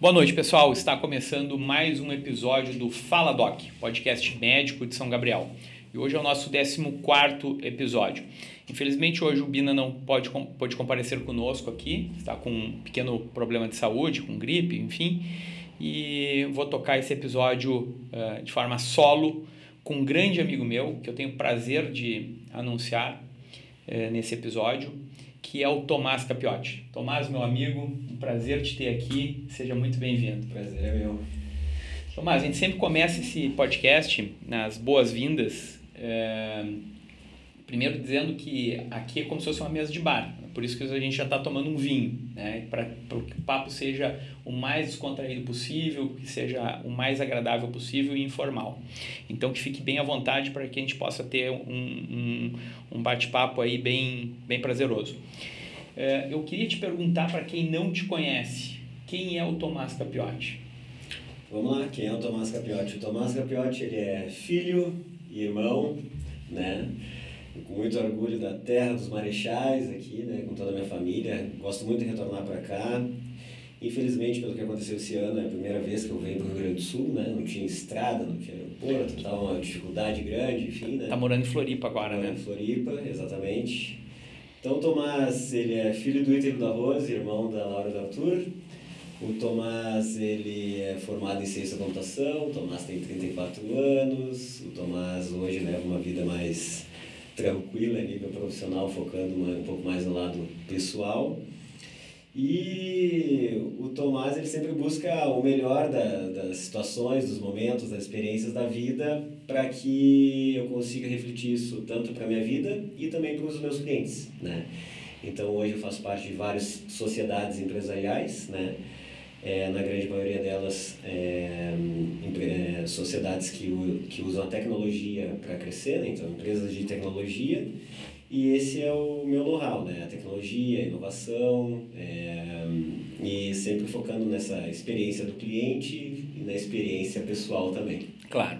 Boa noite, pessoal. Está começando mais um episódio do Fala Doc, podcast médico de São Gabriel. E hoje é o nosso 14º episódio. Infelizmente, hoje o Bina não pôde comparecer conosco aqui. Está com um pequeno problema de saúde, com gripe, enfim. E vou tocar esse episódio de forma solo com um grande amigo meu, que eu tenho o prazer de anunciar nesse episódio, que é o Tomás Capiotti. Tomás, meu amigo, um prazer te ter aqui, seja muito bem-vindo. Prazer é meu. Tomás, a gente sempre começa esse podcast nas boas-vindas, primeiro dizendo que aqui é como se fosse uma mesa de bar, por isso que a gente já está tomando um vinho, né? Para que o papo seja o mais descontraído possível, que seja o mais agradável possível e informal. Então que fique bem à vontade para que a gente possa ter um bate-papo aí bem prazeroso. Eu queria te perguntar, para quem não te conhece, quem é o Tomás Capiotti? Vamos lá, quem é o Tomás Capiotti? O Tomás Capiotti, ele é filho e irmão, né? Com muito orgulho da terra dos Marechais aqui, né? Com toda a minha família. Gosto muito de retornar para cá. Infelizmente, pelo que aconteceu esse ano, é a primeira vez que eu venho para o Rio Grande do Sul, né? Não tinha estrada, não tinha aeroporto, estava uma dificuldade grande, enfim, né? Tá morando em Floripa agora, né? Em Floripa, exatamente. Então, o Tomás, ele é filho do Ítalo da Rose, irmão da Laura da Arthur. O Tomás, ele é formado em ciência da computação. O Tomás tem 34 anos. O Tomás hoje leva uma vida mais tranquila a nível profissional, focando um pouco mais no lado pessoal. E o Tomás, ele sempre busca o melhor das situações, dos momentos, das experiências da vida, para que eu consiga refletir isso tanto para a minha vida e também para os meus clientes, né? Então, hoje eu faço parte de várias sociedades empresariais, né? Na grande maioria delas, sociedades que usam a tecnologia para crescer, né? Então, empresas de tecnologia. E esse é o meu know-how, né? A tecnologia, a inovação, e sempre focando nessa experiência do cliente e na experiência pessoal também. Claro.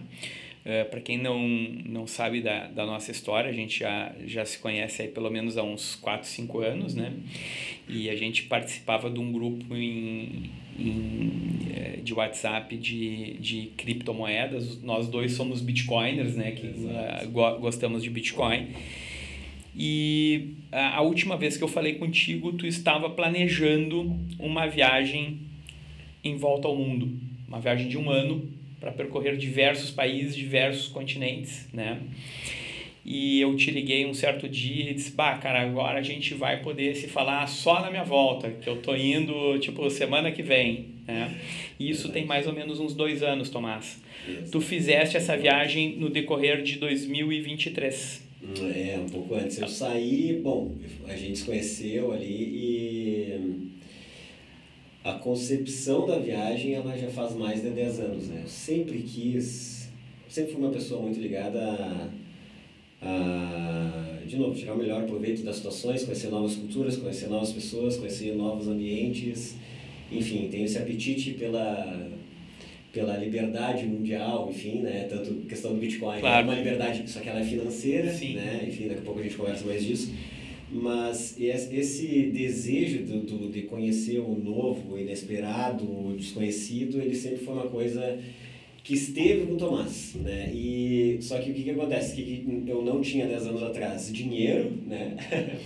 Para quem não sabe da nossa história, a gente já se conhece aí pelo menos há uns 4, 5 anos, né? E a gente participava de um grupo de WhatsApp de criptomoedas. Nós dois somos bitcoiners, né? Que gostamos de Bitcoin. E a última vez que eu falei contigo, tu estava planejando uma viagem em volta ao mundo. Uma viagem de 1 ano para percorrer diversos países, diversos continentes, né? E eu te liguei um certo dia e disse, cara, agora a gente vai poder se falar só na minha volta, que eu tô indo, semana que vem, né? E isso tem mais ou menos uns 2 anos, Tomás. Tu fizeste essa viagem no decorrer de 2023. Um pouco antes. Eu saí, a gente se conheceu ali e a concepção da viagem, ela já faz mais de 10 anos, né? Eu sempre fui uma pessoa muito ligada de novo, tirar o melhor proveito das situações, conhecer novas culturas, conhecer novas pessoas, conhecer novos ambientes, enfim, tenho esse apetite pela liberdade mundial, enfim, né? Tanto a questão do Bitcoin, claro, é uma liberdade, só que ela é financeira, sim, né? Enfim, daqui a pouco a gente conversa mais disso. Mas esse desejo de conhecer o novo, o inesperado, o desconhecido, ele sempre foi uma coisa que esteve com o Tomás, né? E só que o que acontece? Que eu não tinha 10 anos atrás dinheiro, né?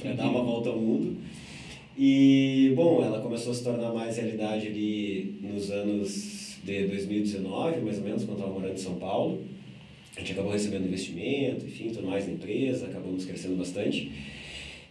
Para dar uma volta ao mundo. E, ela começou a se tornar mais realidade ali nos anos de 2019, mais ou menos, quando eu estava morando em São Paulo. A gente acabou recebendo investimento, enfim, tudo mais na empresa, acabamos crescendo bastante.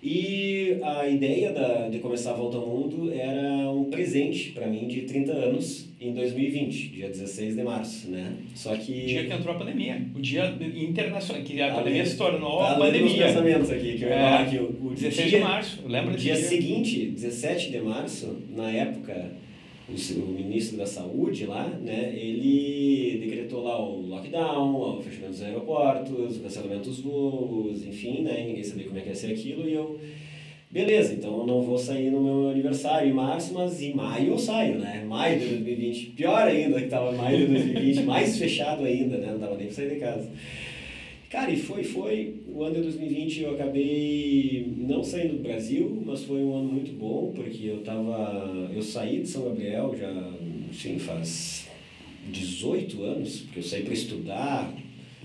E a ideia de começar a volta ao mundo era um presente para mim de 30 anos em 2020, dia 16 de março, né? Só que... O dia que entrou a pandemia, o dia internacional, que a pandemia se tornou a pandemia. Pandemia. Pensamentos aqui, que eu ia falar aqui, o 16 de março, lembra desse dia? O dia seguinte, 17 de março, na época, o ministro da Saúde lá, né, ele decretou lá o lockdown, o fechamento dos aeroportos, o cancelamento dos voos, enfim, né, ninguém sabia como é que ia ser aquilo, e eu, beleza, então eu não vou sair no meu aniversário em março, mas em maio eu saio, né, maio de 2020, pior ainda que estava maio de 2020, mais fechado ainda, né, não dava nem para sair de casa. Cara, e foi o ano de 2020, eu acabei não saindo do Brasil, mas foi um ano muito bom, porque eu saí de São Gabriel já sim, faz 18 anos, porque eu saí para estudar.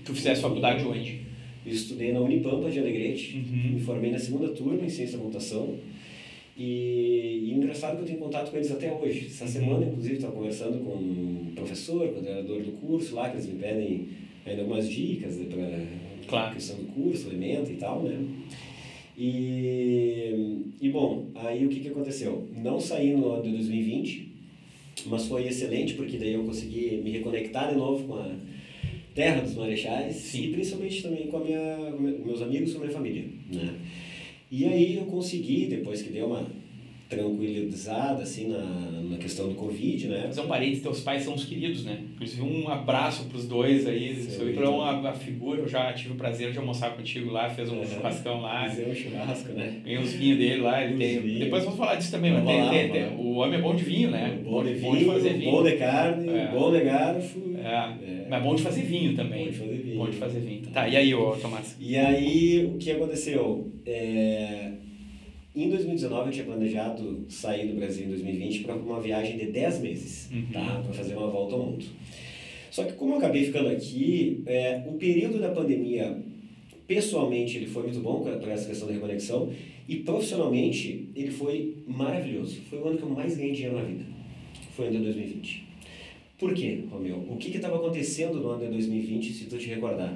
Tu fizeste faculdade onde? Eu estudei na Unipampa de Alegrete, me formei na segunda turma em Ciência da Computação. E engraçado que eu tenho contato com eles até hoje. Essa semana, inclusive, estava conversando com um professor, coordenador do curso lá, que eles me pedem ainda algumas dicas para a questão do curso, elemento e tal, né? E bom, aí o que aconteceu? Não saí no ano de 2020, mas foi excelente, porque daí eu consegui me reconectar de novo com a terra dos Marechais. Sim. E principalmente também com meus amigos, com a minha família, né? E aí eu consegui, depois que deu uma tranquilizada assim na questão do Covid, né? Fazer um parênteses, teus pais são os queridos, né? Inclusive um abraço pros dois aí. Foi para uma figura, eu já tive o prazer de almoçar contigo lá, fez um churrascão lá. Fiz um churrasco, né? Tem os vinhos dele lá, ele tem. Depois vamos falar disso também, mas o homem é bom de vinho, né? Bom de fazer vinho. Bom de carne, bom de garfo. Mas bom de fazer vinho também. Bom de fazer vinho. Tá, e aí, Tomás? E aí, o que aconteceu? Em 2019 eu tinha planejado sair do Brasil em 2020 para uma viagem de 10 meses, tá? Para fazer uma volta ao mundo. Só que como eu acabei ficando aqui, o período da pandemia, pessoalmente, ele foi muito bom para essa questão da reconexão e profissionalmente ele foi maravilhoso. Foi o ano que eu mais ganhei dinheiro na vida. Foi o ano de 2020. Por quê, Romeu? O que estava acontecendo no ano de 2020, se tu te recordar?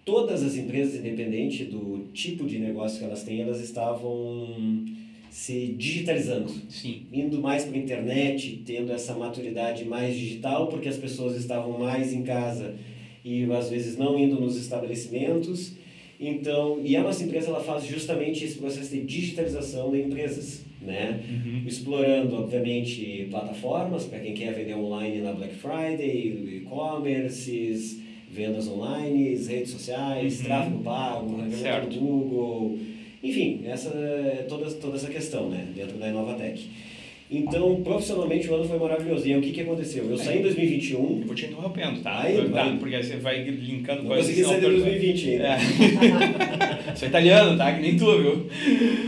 Todas as empresas, independente do tipo de negócio que elas têm, elas estavam se digitalizando. Sim. Indo mais para a internet, tendo essa maturidade mais digital, porque as pessoas estavam mais em casa e às vezes não indo nos estabelecimentos. Então, e a nossa empresa ela faz justamente esse processo de digitalização de empresas, né? Explorando, obviamente, plataformas para quem quer vender online na Black Friday, e-commerces, vendas online, redes sociais, tráfego pago, ranqueamento do Google, enfim, toda essa questão, né, dentro da Inovatec. Então, profissionalmente, o ano foi maravilhoso. E aí, o que aconteceu? Eu saí em 2021... Eu vou te interrompendo, tá? Vai. Porque aí você vai linkando coisas... Não consegui sair em 2020 ainda. Sou italiano, tá? Que nem tu, viu?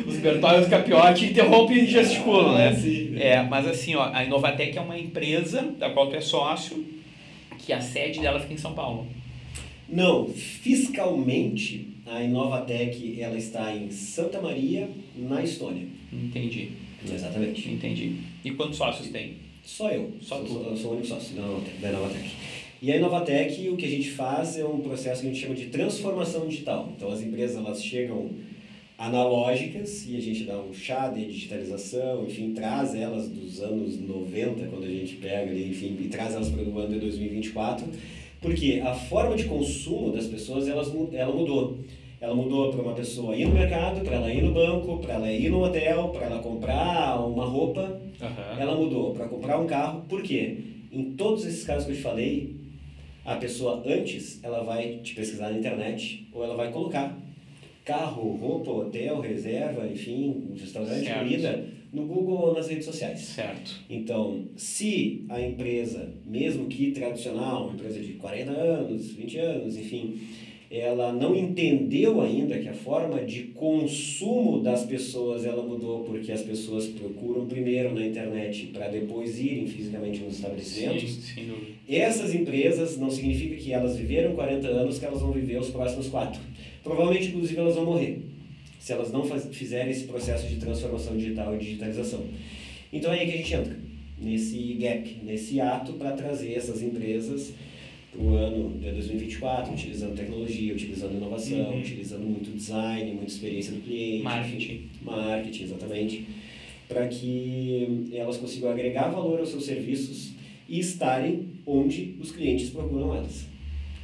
Os Bertolli e os Capiotti interrompem e gesticulam, né? Sim. Mas assim, ó, a Inovatec é uma empresa da qual tu é sócio, que a sede dela fica em São Paulo. Não, fiscalmente a Inovatec ela está em Santa Maria, na Estônia. Entendi. Exatamente. Entendi. E quantos sócios tem? Só eu. Só tu? Eu sou o único sócio da Inovatec. E a Inovatec, o que a gente faz é um processo que a gente chama de transformação digital. Então as empresas elas chegam analógicas e a gente dá um chá de digitalização, enfim, traz elas dos anos 90, quando a gente pega ali, enfim, e traz elas para o ano de 2024, porque a forma de consumo das pessoas ela mudou. Ela mudou para uma pessoa ir no mercado, para ela ir no banco, para ela ir no hotel, para ela comprar uma roupa. Ela mudou para comprar um carro. Por quê? Em todos esses casos que eu te falei, a pessoa antes ela vai te pesquisar na internet ou ela vai colocar carro, roupa, hotel, reserva, enfim, restaurante, comida, no Google ou nas redes sociais. Certo. Então, se a empresa, mesmo que tradicional, uma empresa de 40 anos, 20 anos, enfim, ela não entendeu ainda que a forma de consumo das pessoas ela mudou porque as pessoas procuram primeiro na internet para depois irem fisicamente nos estabelecimentos. Sim. Essas empresas não significa que elas viveram 40 anos que elas vão viver os próximos 4. Provavelmente, inclusive, elas vão morrer se elas não fizerem esse processo de transformação digital e digitalização. Então é aí que a gente entra, nesse gap, nesse ato para trazer essas empresas para o ano de 2024, utilizando tecnologia, utilizando inovação, utilizando muito design, muita experiência do cliente. Marketing, exatamente. Para que elas consigam agregar valor aos seus serviços e estarem onde os clientes procuram elas.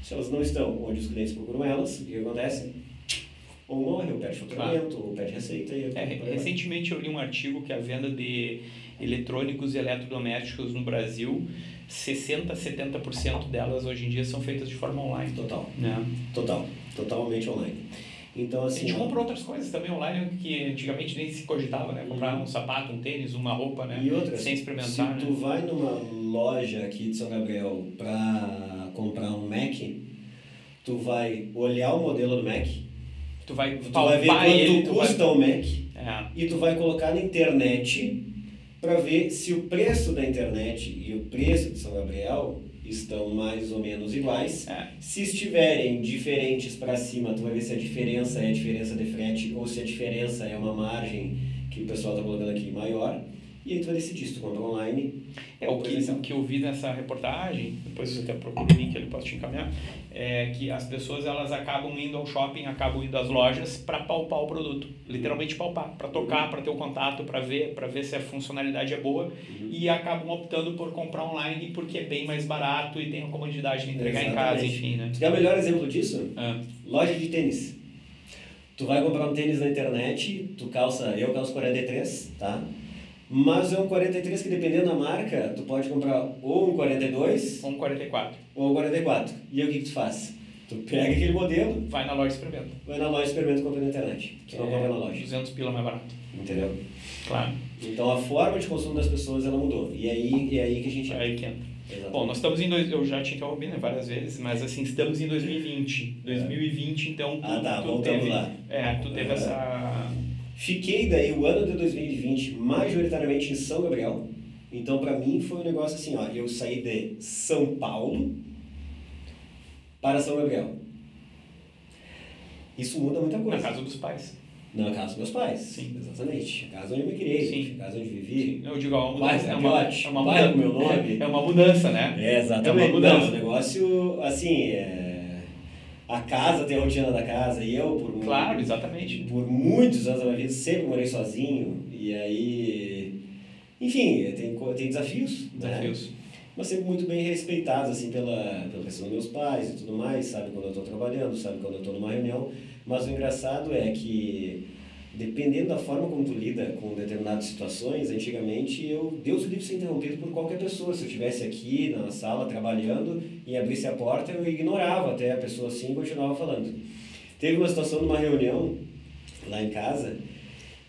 Se elas não estão onde os clientes procuram elas, o que acontece? Ou morre, ou perde faturamento, ou perde receita. Recentemente eu li um artigo que a venda de eletrônicos e eletrodomésticos no Brasil, 60% a 70% delas hoje em dia são feitas de forma online. Total. Né? Totalmente online. Então, assim, a gente compra outras coisas também online que antigamente nem se cogitava, né? Comprar um sapato, um tênis, uma roupa, né? E outra, sem experimentar. Se tu vai numa loja aqui de São Gabriel para comprar um Mac, tu vai olhar o modelo do Mac, tu vai ver quanto custa o Mac e tu vai colocar na internet para ver se o preço da internet e o preço de São Gabriel estão mais ou menos iguais. Se estiverem diferentes para cima, tu vai ver se a diferença é a diferença de frete ou se a diferença é uma margem que o pessoal está colocando aqui maior. E aí tu vai decidir se tu compra online. O que eu vi nessa reportagem, depois você até procura o link, ele pode te encaminhar, é que as pessoas elas acabam indo ao shopping, acabam indo às lojas para palpar o produto, literalmente palpar, para tocar, para ter o contato, para ver se a funcionalidade é boa, e acabam optando por comprar online porque é bem mais barato e tem a comodidade de entregar em casa, enfim, né? Tu quer o melhor exemplo disso? Loja de tênis. Tu vai comprar um tênis na internet, eu calço 43, tá? Mas é um 43 que, dependendo da marca, tu pode comprar ou um 42... Ou um 44. Ou um 44. E aí o que tu faz? Tu pega aquele modelo... Vai na loja e experimenta. Vai na loja e experimenta e compra na internet. Tu não compra na loja. 200 pila mais barato. Entendeu? Claro. Então a forma de consumo das pessoas, ela mudou. E aí que a gente... Aí que entra. Exatamente. Bom, nós estamos eu já te interrompi, né, várias vezes, mas assim, estamos em 2020. 2020, então... voltamos lá. Tu teve essa... Fiquei daí o ano de 2020 majoritariamente em São Gabriel. Então, para mim, foi um negócio assim, ó, eu saí de São Paulo para São Gabriel. Isso muda muita coisa. Na casa dos pais. Na casa dos meus pais. Sim. Exatamente. A casa onde eu me criei. Sim. A casa onde vivi. Sim. Eu digo, uma mudança. Pai com meu nome. É uma mudança, né? Exatamente. É uma mudança. Não, o negócio, assim, a casa tem a rotina da casa e eu, Claro, exatamente. Por muitos anos da minha vida, sempre morei sozinho. E aí, enfim, tem desafios. Desafios. Né? Mas sempre muito bem respeitados, assim, pela questão dos meus pais e tudo mais. Sabe quando eu estou trabalhando, sabe quando eu estou numa reunião. Mas o engraçado é que, dependendo da forma como tu lida com determinadas situações, antigamente Deus o livre ser interrompido por qualquer pessoa. Se eu estivesse aqui na sala trabalhando e abrisse a porta, eu ignorava até a pessoa assim e continuava falando. Teve uma situação numa reunião lá em casa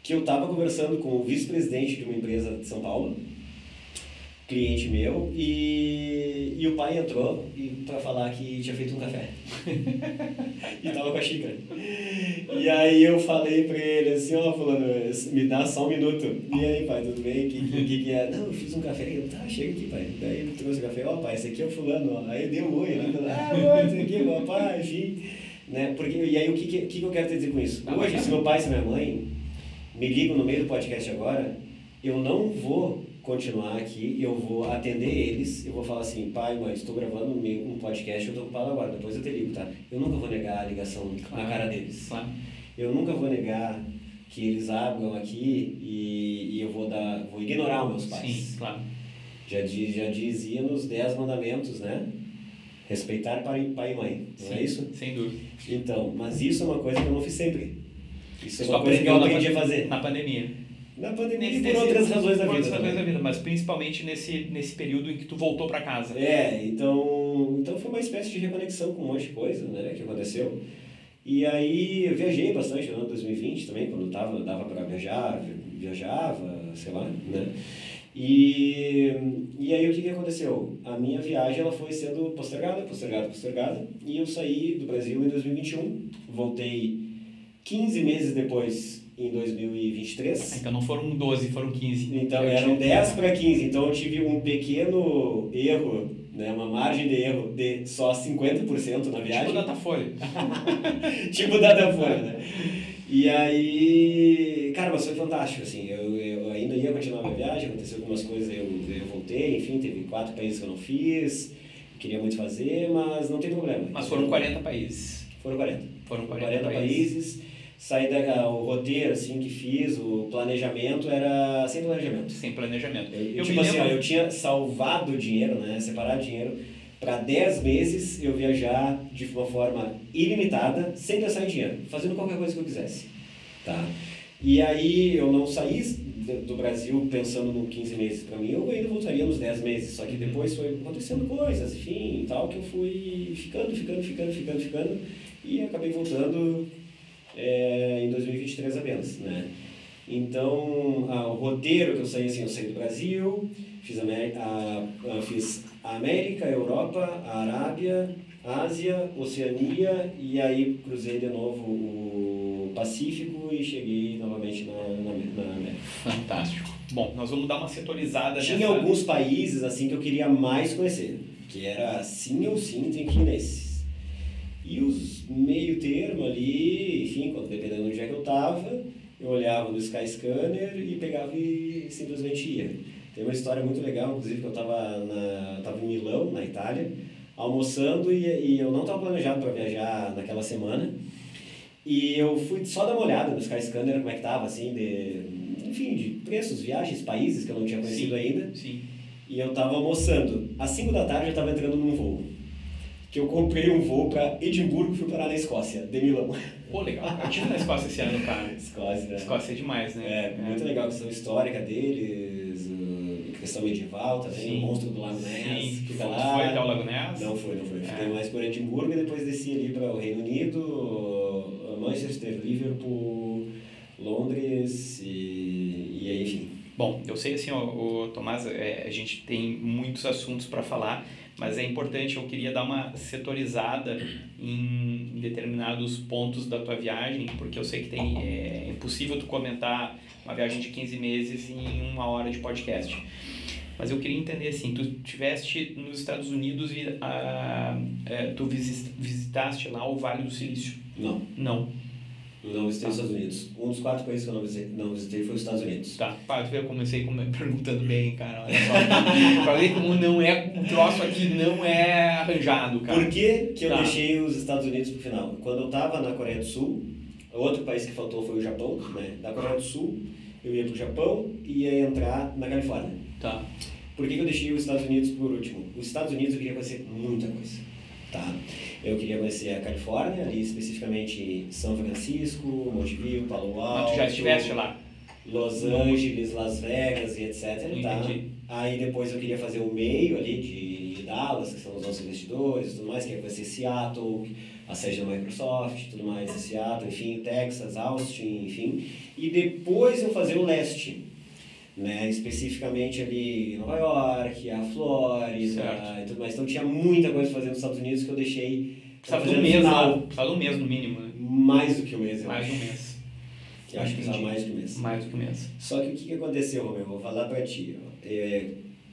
que eu estava conversando com o vice-presidente de uma empresa de São Paulo, cliente meu, e o pai entrou para falar que tinha feito um café. E tava com a xícara. E aí eu falei para ele assim, fulano, me dá só um minuto. E aí, pai, tudo bem? Que é? Não, eu fiz um café. Eu, tá, chega aqui, pai. Daí ele trouxe o café. Pai, esse aqui é o fulano. Ó. Aí deu um oi. Né? Oi, esse aqui, papai, enfim. Né? E aí, o que eu quero te dizer com isso? Hoje, se meu pai e se minha mãe me ligam no meio do podcast agora, eu não vou continuar aqui, eu vou atender eles, eu vou falar assim, pai, mãe, estou gravando um podcast, eu estou ocupado agora, depois eu te ligo, tá? Eu nunca vou negar a ligação na cara deles. Claro. Eu nunca vou negar que eles abram aqui e eu vou ignorar os meus pais. Sim, claro. Já dizia nos 10 mandamentos, né? Respeitar pai e mãe, não é isso? Sem dúvida. Então, mas isso é uma coisa que eu não fiz sempre. Isso é uma coisa que eu aprendi a fazer. Na pandemia. Na pandemia e por outras razões da vida. Mas principalmente nesse período em que tu voltou para casa. Então foi uma espécie de reconexão com um monte de coisa, né, que aconteceu. E aí eu viajei bastante no ano 2020 também, quando dava para viajava, sei lá, né. E aí o que aconteceu? A minha viagem ela foi sendo postergada, e eu saí do Brasil em 2021, voltei 15 meses depois, em 2023. Então não foram 12, foram 15. Então eram 10 para 15, então eu tive um pequeno erro, né, uma margem de erro de só 50% na viagem. Tipo Datafolha. Tipo Datafolha, né? E aí, cara, mas foi fantástico, assim, eu ainda ia continuar a minha viagem, aconteceu algumas coisas, eu voltei, enfim, teve 4 países que eu não fiz, queria muito fazer, mas não tem problema. Mas foram 40 países. Foram 40. Foram 40 países. Saí o roteiro, assim, que fiz, o planejamento era sem planejamento. Sem planejamento. Eu tinha salvado dinheiro, né, separado dinheiro, para 10 meses eu viajar de uma forma ilimitada, sem pensar em dinheiro, fazendo qualquer coisa que eu quisesse. Tá? E aí eu não saí do Brasil pensando no 15 meses para mim, eu ainda voltaria nos 10 meses, só que depois foi acontecendo coisas, enfim, tal, que eu fui ficando, e acabei voltando em 2023 apenas, né? Então, o roteiro que eu saí do Brasil, fiz a América, a Europa, a Arábia, a Ásia, Oceania, e aí cruzei de novo o Pacífico e cheguei novamente na América. Fantástico. Bom, nós vamos dar uma setorizada Tinha alguns países assim que eu queria mais conhecer, que era sim ou sim, tem que ir nesses. E os meio termo ali, enfim, dependendo do dia que eu tava, eu olhava no Skyscanner e pegava e simplesmente ia. Tem uma história muito legal, inclusive, que eu tava em Milão, na Itália, almoçando e eu não estava planejado para viajar naquela semana. E eu fui só dar uma olhada no Skyscanner, como é que tava, assim, enfim, de preços, viagens, países que eu não tinha conhecido ainda. Sim. E eu tava almoçando. Às 5 da tarde eu tava entrando num voo. Que eu comprei um voo para Edimburgo e fui parar na Escócia, de Milão. Pô, legal. Eu estive na Escócia esse ano, cara. Escócia, né? Escócia é demais, né? Muito legal a questão histórica deles, a questão medieval também, o monstro do Lago Ness. Fica lá. Foi até o Lago Ness? Não foi. Fiquei mais por Edimburgo e depois desci ali para o Reino Unido, Manchester, Liverpool, Londres e aí, enfim. Bom, eu sei assim, o Tomás, a gente tem muitos assuntos para falar, mas é importante, eu queria dar uma setorizada em determinados pontos da tua viagem, porque eu sei que é impossível tu comentar uma viagem de 15 meses em 1 hora de podcast. Mas eu queria entender assim, tu estiveste nos Estados Unidos e tu visitaste lá o Vale do Silício? Não. Eu não visitei os Estados Unidos. Um dos 4 países que eu não visitei foi os Estados Unidos. Tá, eu comecei perguntando bem, cara. Olha só. Pra ver como não é, um troço aqui não é arranjado, cara. Por que eu deixei os Estados Unidos pro final? Quando eu tava na Coreia do Sul, outro país que faltou foi o Japão, né? Da Coreia do Sul, eu ia pro Japão e ia entrar na Califórnia. Tá. Por que eu deixei os Estados Unidos por último? Os Estados Unidos eu queria conhecer muita coisa. Tá. Eu queria conhecer a Califórnia, ali especificamente São Francisco, Monte View, Palo Alto. Mas tu já estiveste lá? Los Angeles, Las Vegas e etc. Tá? Aí depois eu queria fazer o meio ali de Dallas, que são os nossos investidores e tudo mais, queria conhecer Seattle, a sede da Microsoft, tudo mais, Seattle, enfim, Texas, Austin, enfim. E depois eu fazer o leste. Né, especificamente ali Nova York, a Flórida e tudo mais. Então tinha muita coisa pra fazer nos Estados Unidos que eu deixei Precisava de um mês lá. Precisava de um mês no mínimo, né? Mais do que um mês, Mais de um mês. Eu acho que precisava mais do que um mês. Mais do que um mês. Só que o que aconteceu, Romeu? Eu vou falar pra ti.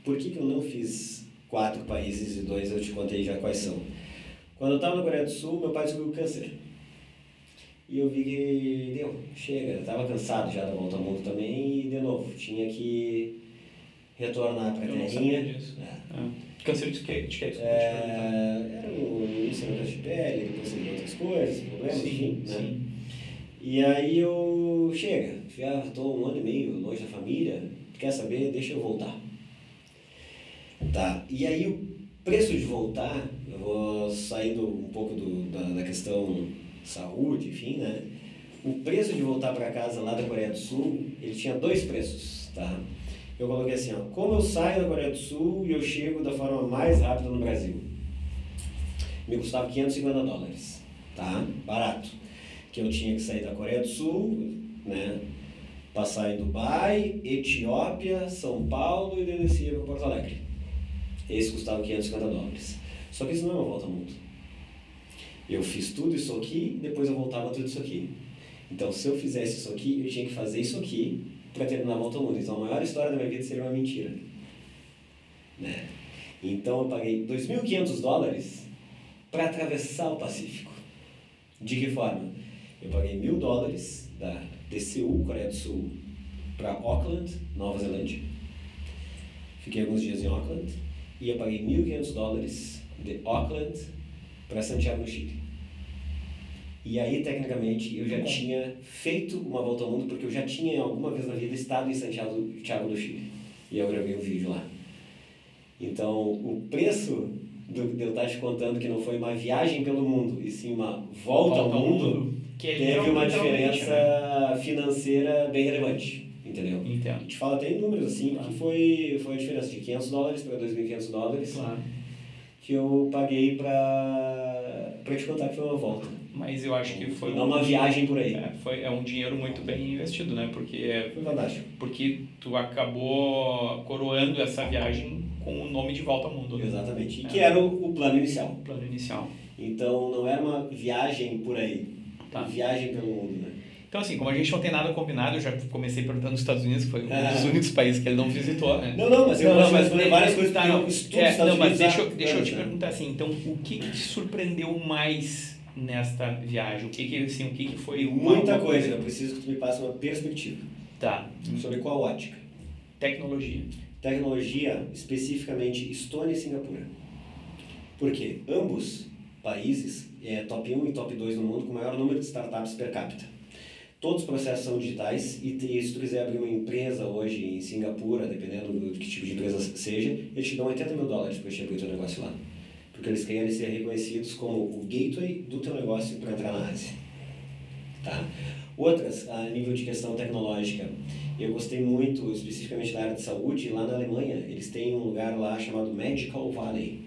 Por que eu não fiz 4 países e 2 eu te contei já quais são? Quando eu tava na Coreia do Sul, meu pai descobriu câncer. E eu vi que chega, eu estava cansado já da volta ao mundo também e, de novo, tinha que retornar para a terrinha. Eu não sabia disso. Câncer de que era um início no câncer de pele, depois teve outras coisas, problemas, enfim. Né? E aí eu estou 1 ano e meio longe da família, quer saber? Deixa eu voltar. Tá, e aí o preço de voltar, eu vou saindo um pouco da questão saúde, enfim, né? O preço de voltar para casa lá da Coreia do Sul, ele tinha 2 preços, tá? Eu coloquei assim, ó, como eu saio da Coreia do Sul e eu chego da forma mais rápida no Brasil? Me custava $550, tá? Barato. Que eu tinha que sair da Coreia do Sul, né? Passar em Dubai, Etiópia, São Paulo e descia para Porto Alegre. Esse custava $550. Só que isso não é uma volta ao mundo. Eu fiz tudo isso aqui e depois eu voltava tudo isso aqui. Então, se eu fizesse isso aqui, eu tinha que fazer isso aqui para terminar a volta ao mundo. Então, a maior história da minha vida seria uma mentira. Né? Então, eu paguei $2.500 para atravessar o Pacífico. De que forma? Eu paguei $1.000 de Seul, Coreia do Sul, para Auckland, Nova Zelândia. Fiquei alguns dias em Auckland e eu paguei $1.500 de Auckland para Santiago do Chile. E aí, tecnicamente, eu já tinha feito uma volta ao mundo, porque eu já tinha, alguma vez na vida, estado em Santiago do Chile. E eu gravei um vídeo lá. Então, o preço de eu estar te contando que não foi uma viagem pelo mundo, e sim uma volta ao mundo, teve uma diferença financeira bem relevante. Entendeu? Entendo. A gente fala até em números, assim, que foi a diferença de $500 para $2.500. Claro. Que eu paguei pra te contar que foi uma volta. Mas eu acho que foi... Não uma viagem por aí. É um dinheiro muito bem investido, né? Porque foi fantástico. Porque tu acabou coroando essa viagem com o nome de Volta ao Mundo. Né? Exatamente. E que era o plano inicial. O plano inicial. Então, não era uma viagem por aí. Tá. Viagem pelo mundo, né? Então, assim, como a gente não tem nada combinado, eu já comecei perguntando nos Estados Unidos, que foi um dos únicos países que ele não visitou, né? Mas eu posso responder várias coisas que eu estudo nos Estados Unidos. Mas deixa eu te perguntar assim, então, o que te surpreendeu mais nesta viagem? O que foi Muita coisa, eu preciso que tu me passe uma perspectiva. Tá. Sobre qual ótica? Tecnologia. Tecnologia, especificamente Estônia e Singapura. Por quê? Ambos países, top 1 e top 2 no mundo, com o maior número de startups per capita. Todos os processos são digitais e se tu quiser abrir uma empresa hoje em Singapura, dependendo do que tipo de empresa seja, eles te dão $80 mil para te abrir o teu negócio lá. Porque eles querem ser reconhecidos como o gateway do teu negócio para entrar na Ásia. Tá? Outras, a nível de questão tecnológica, eu gostei muito, especificamente da área de saúde, lá na Alemanha, eles têm um lugar lá chamado Medical Valley,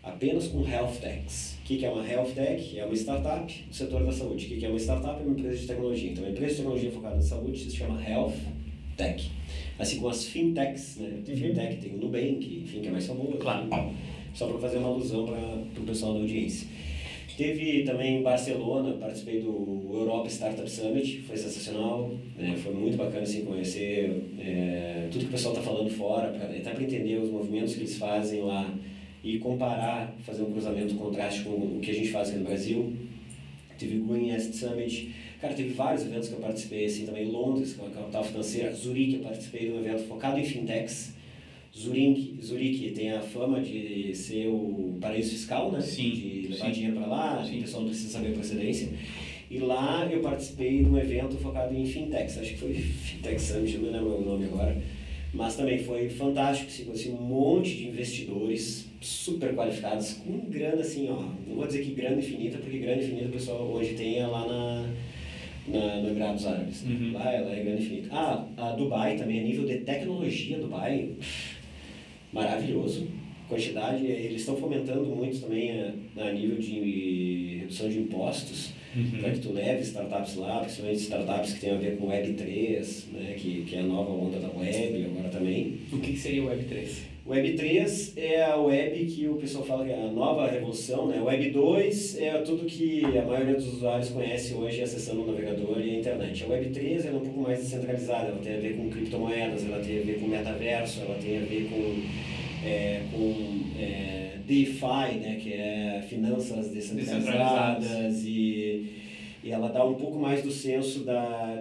apenas com health techs. O que é uma health tech? É uma startup do setor da saúde. O que é uma startup? É uma empresa de tecnologia. Então, uma empresa de tecnologia focada na saúde se chama health tech. Assim como as fintechs, né? Fintech tem o Nubank, enfim, que é mais famoso. Claro. Só para fazer uma alusão para o pessoal da audiência. Teve também em Barcelona, participei do Europa Startup Summit, foi sensacional, né? Foi muito bacana assim, conhecer tudo que o pessoal está falando fora, até para entender os movimentos que eles fazem lá e comparar, fazer um cruzamento, contraste com o que a gente faz aqui no Brasil. Teve o Green Asset Summit, cara, teve vários eventos que eu participei, assim, também Londres, que é uma capital financeira, Zurique, eu participei de um evento focado em fintechs. Zurique tem a fama de ser o paraíso fiscal, né? Sim, de levar dinheiro para lá, o pessoal não precisa saber a procedência. E lá eu participei de um evento focado em fintechs, acho que foi Fintech Summit, não lembro o nome agora. Mas também foi fantástico, assim, um monte de investidores super qualificados, com grana assim, ó, não vou dizer que grana infinita, porque grana infinita o pessoal hoje tem lá no Emirados Árabes. Lá ela é grana infinita. A Dubai também, a nível de tecnologia, Dubai, maravilhoso. Quantidade, eles estão fomentando muito também a nível de redução de impostos, para que tu leve startups lá, principalmente startups que tem a ver com Web3, né, que é a nova onda da web agora também. O que seria o Web3? Web3 é a web que o pessoal fala que é a nova revolução, né? Web 2 é tudo que a maioria dos usuários conhece hoje acessando o navegador e a internet. A Web 3 ela é um pouco mais descentralizada, ela tem a ver com criptomoedas, ela tem a ver com metaverso, ela tem a ver com DeFi, né? Que é finanças descentralizadas e ela dá um pouco mais do senso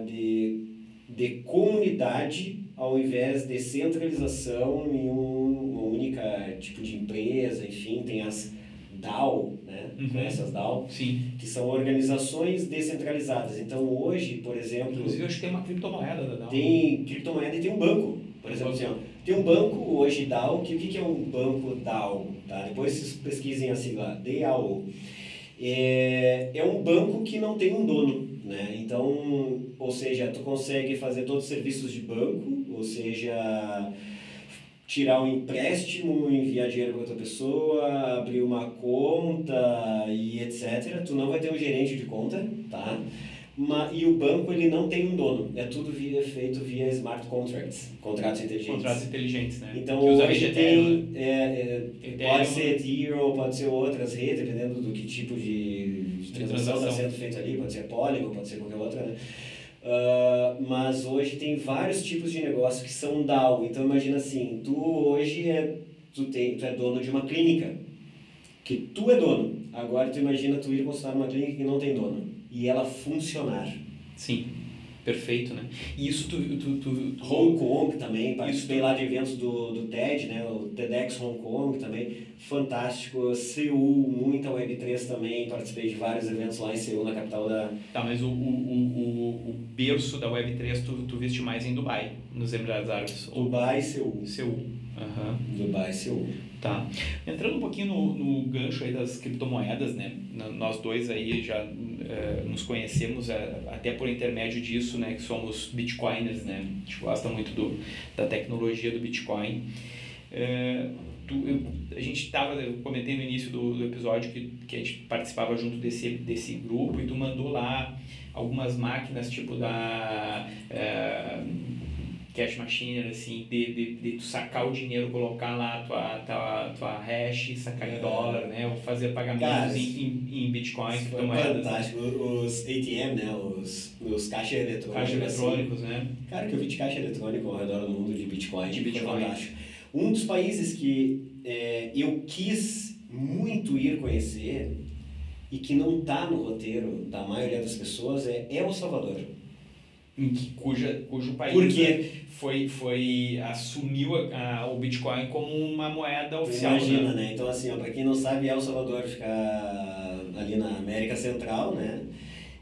de comunidade ao invés de centralização em uma única tipo de empresa. Enfim, tem as DAO, né? Conhece as DAO? Sim. Que são organizações descentralizadas. Então hoje, por exemplo... Inclusive, eu acho que tem uma criptomoeda da DAO. Tem criptomoeda e tem um banco. Por exemplo, assim, ó, tem um banco hoje DAO, o que é um banco DAO? Tá? Depois vocês pesquisem a sigla, DAO. É um banco que não tem um dono, né? Então, ou seja, tu consegue fazer todos os serviços de banco, ou seja, tirar um empréstimo, enviar dinheiro para outra pessoa, abrir uma conta e etc. Tu não vai ter um gerente de conta, tá? E o banco ele não tem um dono, é tudo feito via smart contracts, contratos inteligentes. Contratos inteligentes, né? Então hoje tem, pode ser Ethereum, pode ser outras redes, dependendo do que tipo de transação está sendo feita ali, pode ser Polygon, pode ser qualquer outra, né? Mas hoje tem vários tipos de negócio que são DAO. Então imagina assim, tu hoje tu é dono de uma clínica, que tu é dono. Agora tu imagina tu ir consultar uma clínica que não tem dono e ela funcionar. Sim, perfeito, né? E isso Hong Kong também, participei lá de eventos do TED, né? O TEDx Hong Kong também, fantástico. Seul, muita Web3 também, participei de vários eventos lá em Seul, na capital da... Tá, mas o berço da Web3 tu viste mais em Dubai, nos Emirados Árabes? Dubai e Seul. Dubai e Seul. Tá. Entrando um pouquinho no gancho aí das criptomoedas, né? Nós dois aí já nos conhecemos até por intermédio disso, né? Que somos bitcoiners, né? A gente gosta muito da tecnologia do Bitcoin. Eu comentei no início do episódio que a gente participava junto desse grupo e tu mandou lá algumas máquinas tipo cash machine, assim, de tu sacar o dinheiro, colocar lá tua hash, sacar em dólar, né? Ou fazer pagamentos em Bitcoin, criptomoedas. Fantástico. Os ATM, né? Os caixas eletrônicos. Caixa eletrônicos, assim. né? Cara, que eu vi de caixa eletrônico ao redor do mundo de Bitcoin. Foi fantástico. Um dos países que eu quis muito ir conhecer e que não está no roteiro da maioria das pessoas é El Salvador. Cujo país assumiu o Bitcoin como uma moeda oficial. Imagina, né? Então, assim, para quem não sabe, El Salvador fica ali na América Central, né?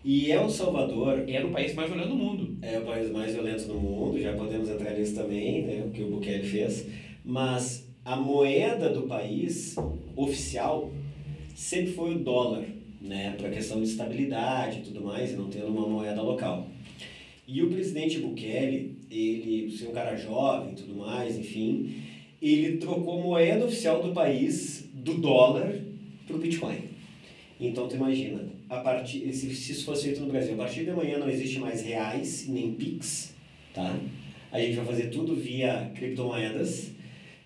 E El Salvador... Era o país mais violento do mundo. É o país mais violento do mundo, já podemos entrar nisso também, né? O que o Bukele fez. Mas a moeda do país oficial sempre foi o dólar, né? Para questão de estabilidade e tudo mais, e não tendo uma moeda local. E o presidente Bukele, ele, ser um cara jovem e tudo mais, enfim, ele trocou a moeda oficial do país do dólar para o Bitcoin. Então, tu imagina, se isso fosse feito no Brasil, a partir de amanhã não existe mais reais nem Pix, tá? A gente vai fazer tudo via criptomoedas,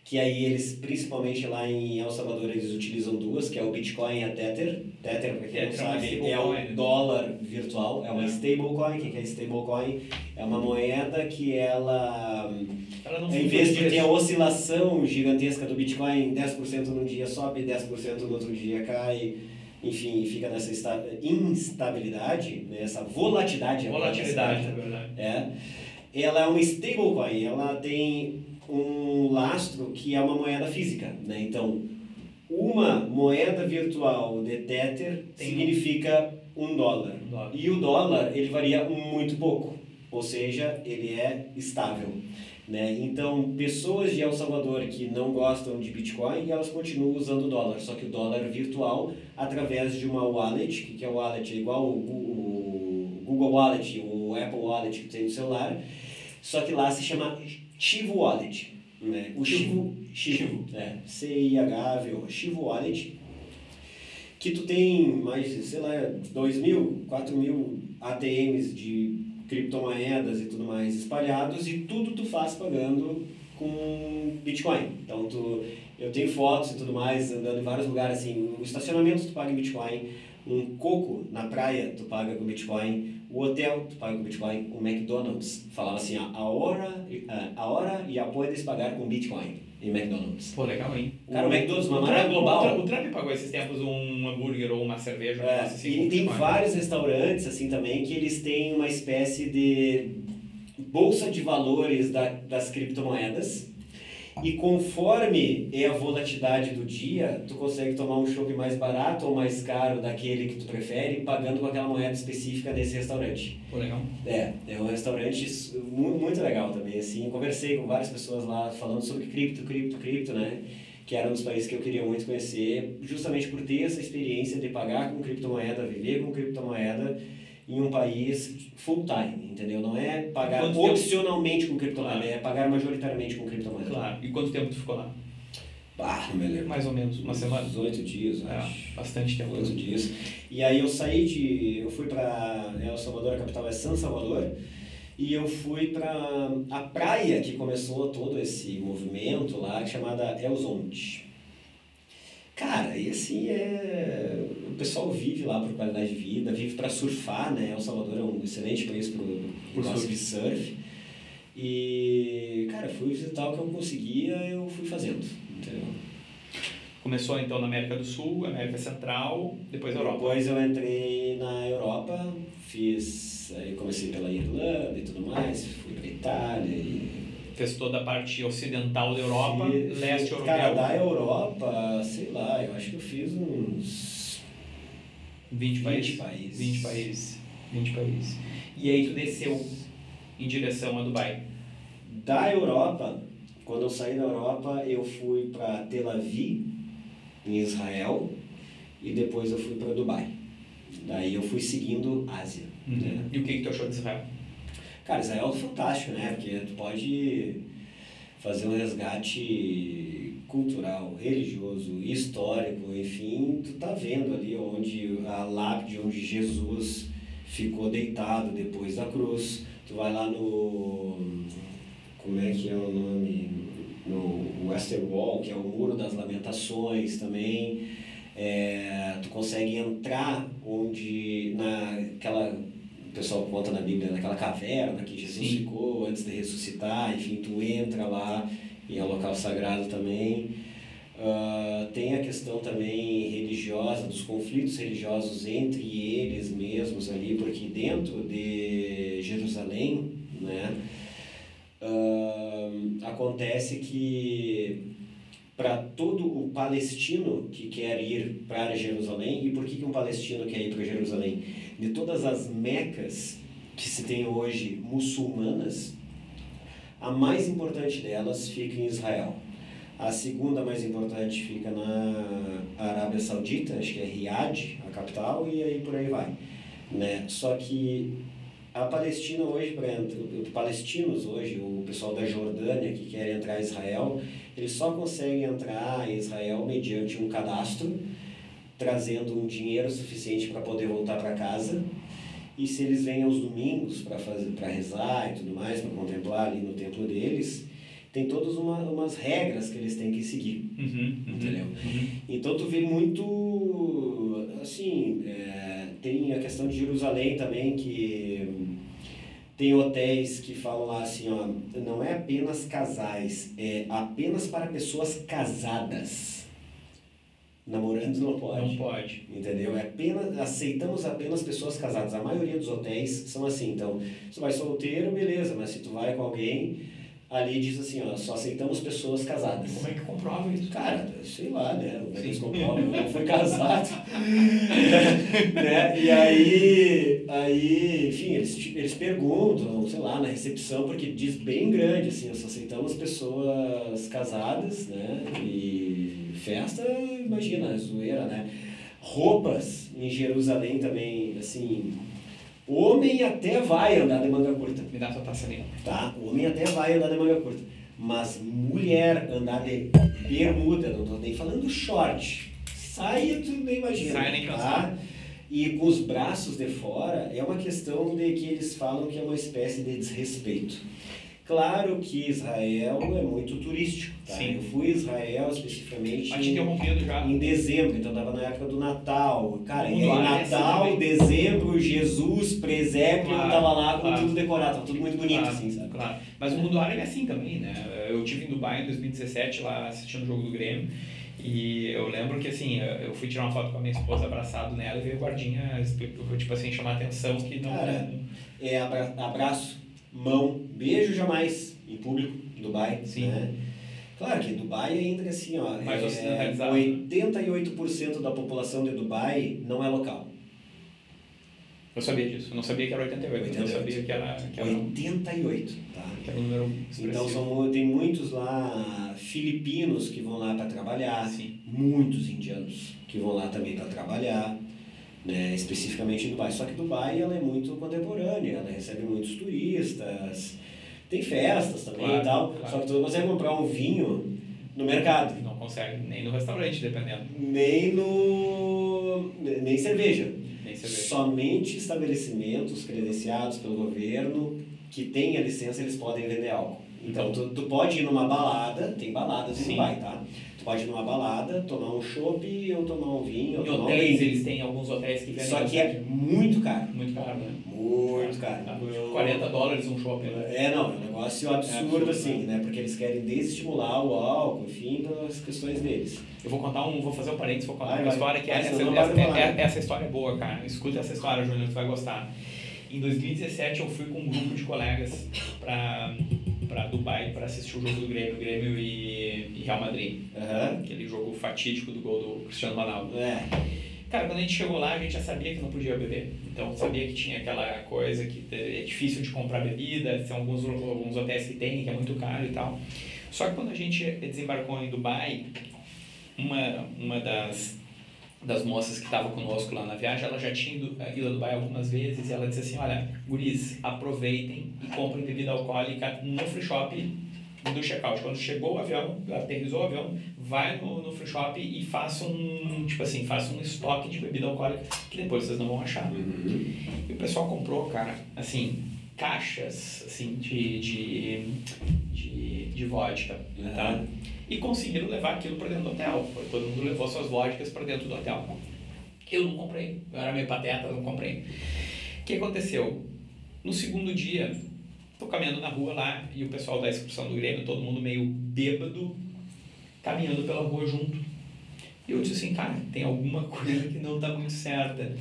que aí eles, principalmente lá em El Salvador, eles utilizam duas, que é o Bitcoin e a Tether. Tether, para quem não sabe, é o dólar virtual, é uma stablecoin. O que é stablecoin? É uma moeda que ela em vez de ter a oscilação gigantesca do Bitcoin, 10% num dia sobe, 10% no outro dia cai, enfim, fica nessa instabilidade, né, essa volatilidade. Volatilidade, é verdade. Ela é uma stablecoin, ela tem um lastro que é uma moeda física, né? Então, uma moeda virtual de Tether significa $1. E o dólar, ele varia muito pouco, ou seja, ele é estável, né? Então, pessoas de El Salvador que não gostam de Bitcoin, elas continuam usando o dólar, só que o dólar virtual, através de uma wallet, que é o wallet é igual o Google Wallet, o Apple Wallet que tem no celular, só que lá se chama Chivo Wallet, né? O Chivo, C-I-H-V-O, Chivo Wallet, que tu tem mais, sei lá, 2.000, 4.000 ATMs de criptomoedas e tudo mais espalhados, e tudo tu faz pagando com Bitcoin. Então eu tenho fotos e tudo mais, andando em vários lugares, assim, o estacionamento tu paga em Bitcoin, um coco na praia tu paga com Bitcoin, o hotel tu paga com Bitcoin, o McDonald's falava assim, a hora e puedes pagar com Bitcoin em McDonald's. Pô, legal, hein? Cara, o McDonald's, uma marca global. O Trump pagou esses tempos um hambúrguer ou uma cerveja. E tem vários restaurantes assim também que eles têm uma espécie de bolsa de valores das criptomoedas. E conforme é a volatilidade do dia, tu consegue tomar um chopp mais barato ou mais caro daquele que tu prefere, pagando com aquela moeda específica desse restaurante. Pô, legal. É um restaurante muito legal também, assim. Conversei com várias pessoas lá falando sobre cripto, né? Que era um dos países que eu queria muito conhecer, justamente por ter essa experiência de pagar com criptomoeda, viver com criptomoeda em um país full time, entendeu? Não é pagar opcionalmente com criptomoeda, é pagar majoritariamente com criptomoeda. Claro. E quanto tempo tu ficou lá? Não me lembro. Mais ou menos, uma semana? 8 dias, acho. Bastante tempo. 8 dias. E aí eu fui para El Salvador, a capital é San Salvador, e eu fui para a praia que começou todo esse movimento lá, chamada El Zonte. Cara, e assim, o pessoal vive lá por qualidade de vida, vive para surfar, né? El Salvador é um excelente país para o negócio de surf. E, cara, fui visitar o que eu conseguia, eu fui fazendo, entendeu? Começou então na América do Sul, América Central, depois Europa. Depois eu entrei na Europa, aí comecei pela Irlanda e tudo mais, fui para Itália e... Fez toda a parte ocidental da Europa, leste europeu. Cara, da Europa, sei lá, eu acho que eu fiz uns 20 países. E aí tu desceu em direção a Dubai. Da Europa, quando eu saí da Europa, eu fui para Tel Aviv, em Israel, e depois eu fui para Dubai. Daí eu fui seguindo Ásia. Né? E o que tu achou de Israel? Cara, Israel é fantástico, né? Porque tu pode fazer um resgate cultural, religioso, histórico, enfim, tu tá vendo ali onde a lápide onde Jesus ficou deitado depois da cruz. Tu vai lá no como é que é o nome? No Western Wall, que é o Muro das Lamentações também. Tu consegue entrar onde, o pessoal conta na Bíblia, naquela caverna que Jesus Sim. ficou antes de ressuscitar, enfim, tu entra lá e é um local sagrado também. Tem a questão também religiosa, dos conflitos religiosos entre eles mesmos ali, porque dentro de Jerusalém, né, acontece que para todo o palestino que quer ir para Jerusalém, e por que um palestino quer ir para Jerusalém? De todas as mecas que se tem hoje muçulmanas, a mais importante delas fica em Israel. A segunda mais importante fica na Arábia Saudita, acho que é Riad, a capital, e aí por aí vai, né? Só que a Palestina hoje, os palestinos hoje, o pessoal da Jordânia que quer entrar em Israel, eles só conseguem entrar em Israel mediante um cadastro, trazendo um dinheiro suficiente para poder voltar para casa. E se eles vêm aos domingos para rezar e tudo mais, para contemplar ali no templo deles, tem todas umas regras que eles têm que seguir, entendeu? Então tu vê muito, assim, tem a questão de Jerusalém também, que tem hotéis que falam lá assim, ó, não é apenas casais, é apenas para pessoas casadas. Namorando não pode. Não pode. Entendeu? Aceitamos apenas pessoas casadas. A maioria dos hotéis são assim. Então, se tu vai solteiro, beleza, mas se tu vai com alguém, ali diz assim, ó, só aceitamos pessoas casadas. Como é que comprova isso? Cara, sei lá, né? Como é que eles comprovam? Eu não fui casado. Né? E aí, enfim, eles perguntam, sei lá, na recepção, porque diz bem grande, assim, só aceitamos pessoas casadas, né? E festa, imagina, zoeira, né? Roupas em Jerusalém também, assim, homem até vai andar de manga curta. Me dá tua taça ali. Tá? O homem até vai andar de manga curta. Mas mulher andar de bermuda, não tô nem falando short, saia tu nem imagina. Saia nem tá? E com os braços de fora, é uma questão de que eles falam que é uma espécie de desrespeito. Claro que Israel é muito turístico, tá? Sim. Eu fui a Israel especificamente em dezembro, então estava na época do Natal. Cara, e aí assim Natal, dezembro, Jesus, presépio, eu tava lá com tudo decorado, tava tudo muito bonito, assim, sabe? Claro. Mas o mundo árabe é assim também, né? Eu estive em Dubai em 2017, lá assistindo o jogo do Grêmio, e eu lembro que, assim, eu fui tirar uma foto com a minha esposa abraçado nela e veio o guardinha, tipo assim, chamar a atenção que não... Cara, abraço, mão, beijo jamais em público, em Dubai. Sim. Né? Claro que Dubai ainda assim, ó, mais ocidentalizado. 88% da população de Dubai não é local. Eu sabia disso, eu não sabia que era 88, eu sabia que era 88, tá? Que era um número expressivo. Então tem muitos lá filipinos que vão lá para trabalhar, sim, muitos indianos que vão lá também para trabalhar. Né, especificamente em Dubai. Só que Dubai ela é muito contemporânea, ela recebe muitos turistas, tem festas também e tal, só que tu não consegue comprar um vinho no mercado. Não consegue, nem no restaurante, dependendo. Nem cerveja. Nem cerveja. Somente estabelecimentos credenciados pelo governo que têm a licença, eles podem vender álcool. Então tu pode ir numa balada, tem baladas em Dubai, tá? Tu pode ir numa balada, tomar um chopp ou tomar um vinho. Ou tomar hotéis, eles têm alguns hotéis que vendem. Só que é muito caro. Muito caro, né? Muito caro. $40 um chopp, né? Não, é um negócio absurdo, assim, né? Porque eles querem desestimular o álcool, enfim, pelas questões deles. Eu vou fazer um parênteses, vou contar uma história que essa história é boa, cara. Escuta essa história, Júnior, tu vai gostar. Em 2017 eu fui com um grupo de colegas para Dubai para assistir o jogo do Grêmio e Real Madrid. Aquele jogo fatídico do gol do Cristiano Ronaldo. Cara, quando a gente chegou lá, a gente já sabia que não podia beber. Então, sabia que tinha aquela coisa que é difícil de comprar bebida, tem alguns hotéis que tem, que é muito caro e tal. Só que quando a gente desembarcou em Dubai, uma das moças que estava conosco lá na viagem, ela já tinha ido a Dubai algumas vezes, e ela disse assim, olha, guris, aproveitem e comprem bebida alcoólica no free shop do check-out. Quando chegou o avião, aterrissou o avião, vai no free shop e faça um estoque de bebida alcoólica que depois vocês não vão achar. E o pessoal comprou, cara, assim, caixas, assim, de vodka, tá? E conseguiram levar aquilo para dentro do hotel. Todo mundo levou suas vodkas para dentro do hotel. Eu não comprei. Eu era meio pateta, não comprei. O que aconteceu? No segundo dia, tô caminhando na rua lá e o pessoal da excursão do Grêmio, todo mundo meio bêbado, caminhando pela rua junto. E eu disse assim, cara, tem alguma coisa que não tá muito certa.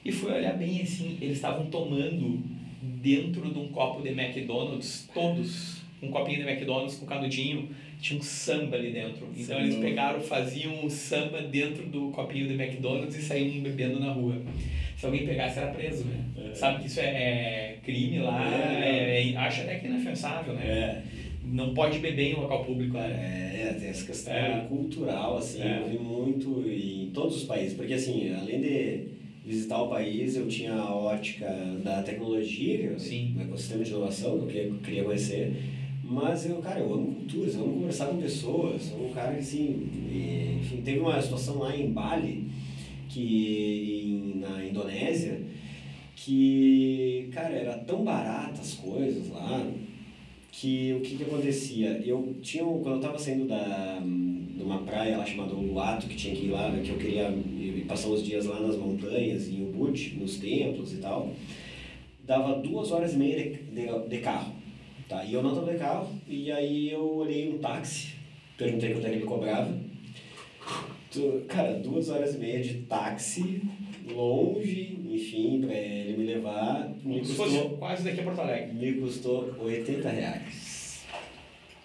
E fui olhar bem assim, eles estavam tomando dentro de um copo de McDonald's, todos, um copinho de McDonald's com canudinho, tinha um samba ali dentro. Então eles pegaram, faziam um samba dentro do copinho de McDonald's e saíam bebendo na rua. Se alguém pegasse, era preso, né? Sabe que isso é crime lá, acho até que é inafensável, né? Não pode beber em local público. Tem essa questão cultural, assim, eu vi muito em todos os países, porque assim, além de visitar o país, eu tinha a ótica da tecnologia, o ecossistema de inovação que eu queria conhecer, mas eu amo culturas, eu amo conversar com pessoas, sou um cara que assim, enfim, teve uma situação lá em Bali, na Indonésia, que, cara, era tão baratas as coisas lá, que o que acontecia? Quando eu estava saindo de uma praia lá chamada Uluwatu, que tinha que ir lá, que eu queria ir passar uns dias lá nas montanhas, em Ubud, nos templos e tal, dava 2h30 de carro, tá? E eu não estava de carro, e aí eu olhei um táxi, perguntei quanto é que ele cobrava. Cara, 2h30 de táxi, longe, enfim, pra ele me levar. Me custou quase daqui a Porto Alegre. Me custou R$80.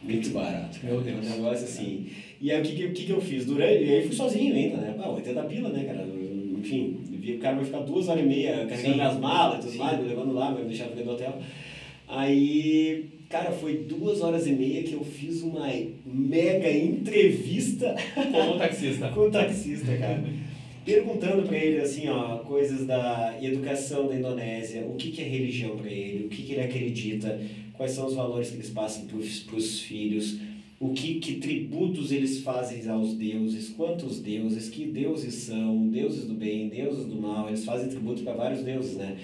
Muito barato. Meu Deus. Um negócio assim. E aí o que eu fiz? E aí fui sozinho ainda, né? 80 pila, né, cara? Enfim, o cara vai ficar 2h30 carregando minhas malas e tudo mais, me levando lá, me deixando dentro do hotel. Aí, cara, foi 2h30 que eu fiz uma mega entrevista com o taxista. Com o taxista, cara. Perguntando para ele, assim, ó, coisas da educação da Indonésia, o que é religião para ele, o que ele acredita, quais são os valores que eles passam para os filhos, o que tributos eles fazem aos deuses, quantos deuses, que deuses são, deuses do bem, deuses do mal, eles fazem tributo para vários deuses, né?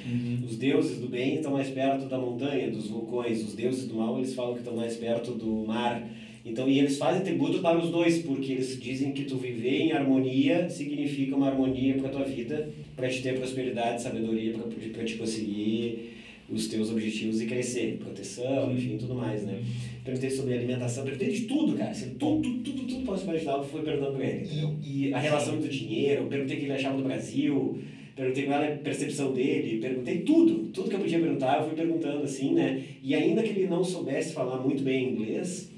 Os deuses do bem estão mais perto da montanha, dos vulcões, os deuses do mal eles falam que estão mais perto do mar. Então, e eles fazem tributo para os dois, porque eles dizem que tu viver em harmonia significa uma harmonia para a tua vida, para te ter prosperidade, sabedoria, para te conseguir os teus objetivos e crescer, proteção, enfim, tudo mais, né? Perguntei sobre alimentação, perguntei de tudo, cara, assim, tudo posso imaginar, eu fui perguntando para ele, entendeu? E a relação do dinheiro, perguntei o que ele achava do Brasil, perguntei qual era a percepção dele, perguntei tudo que eu podia perguntar, eu fui perguntando assim, né? E ainda que ele não soubesse falar muito bem inglês,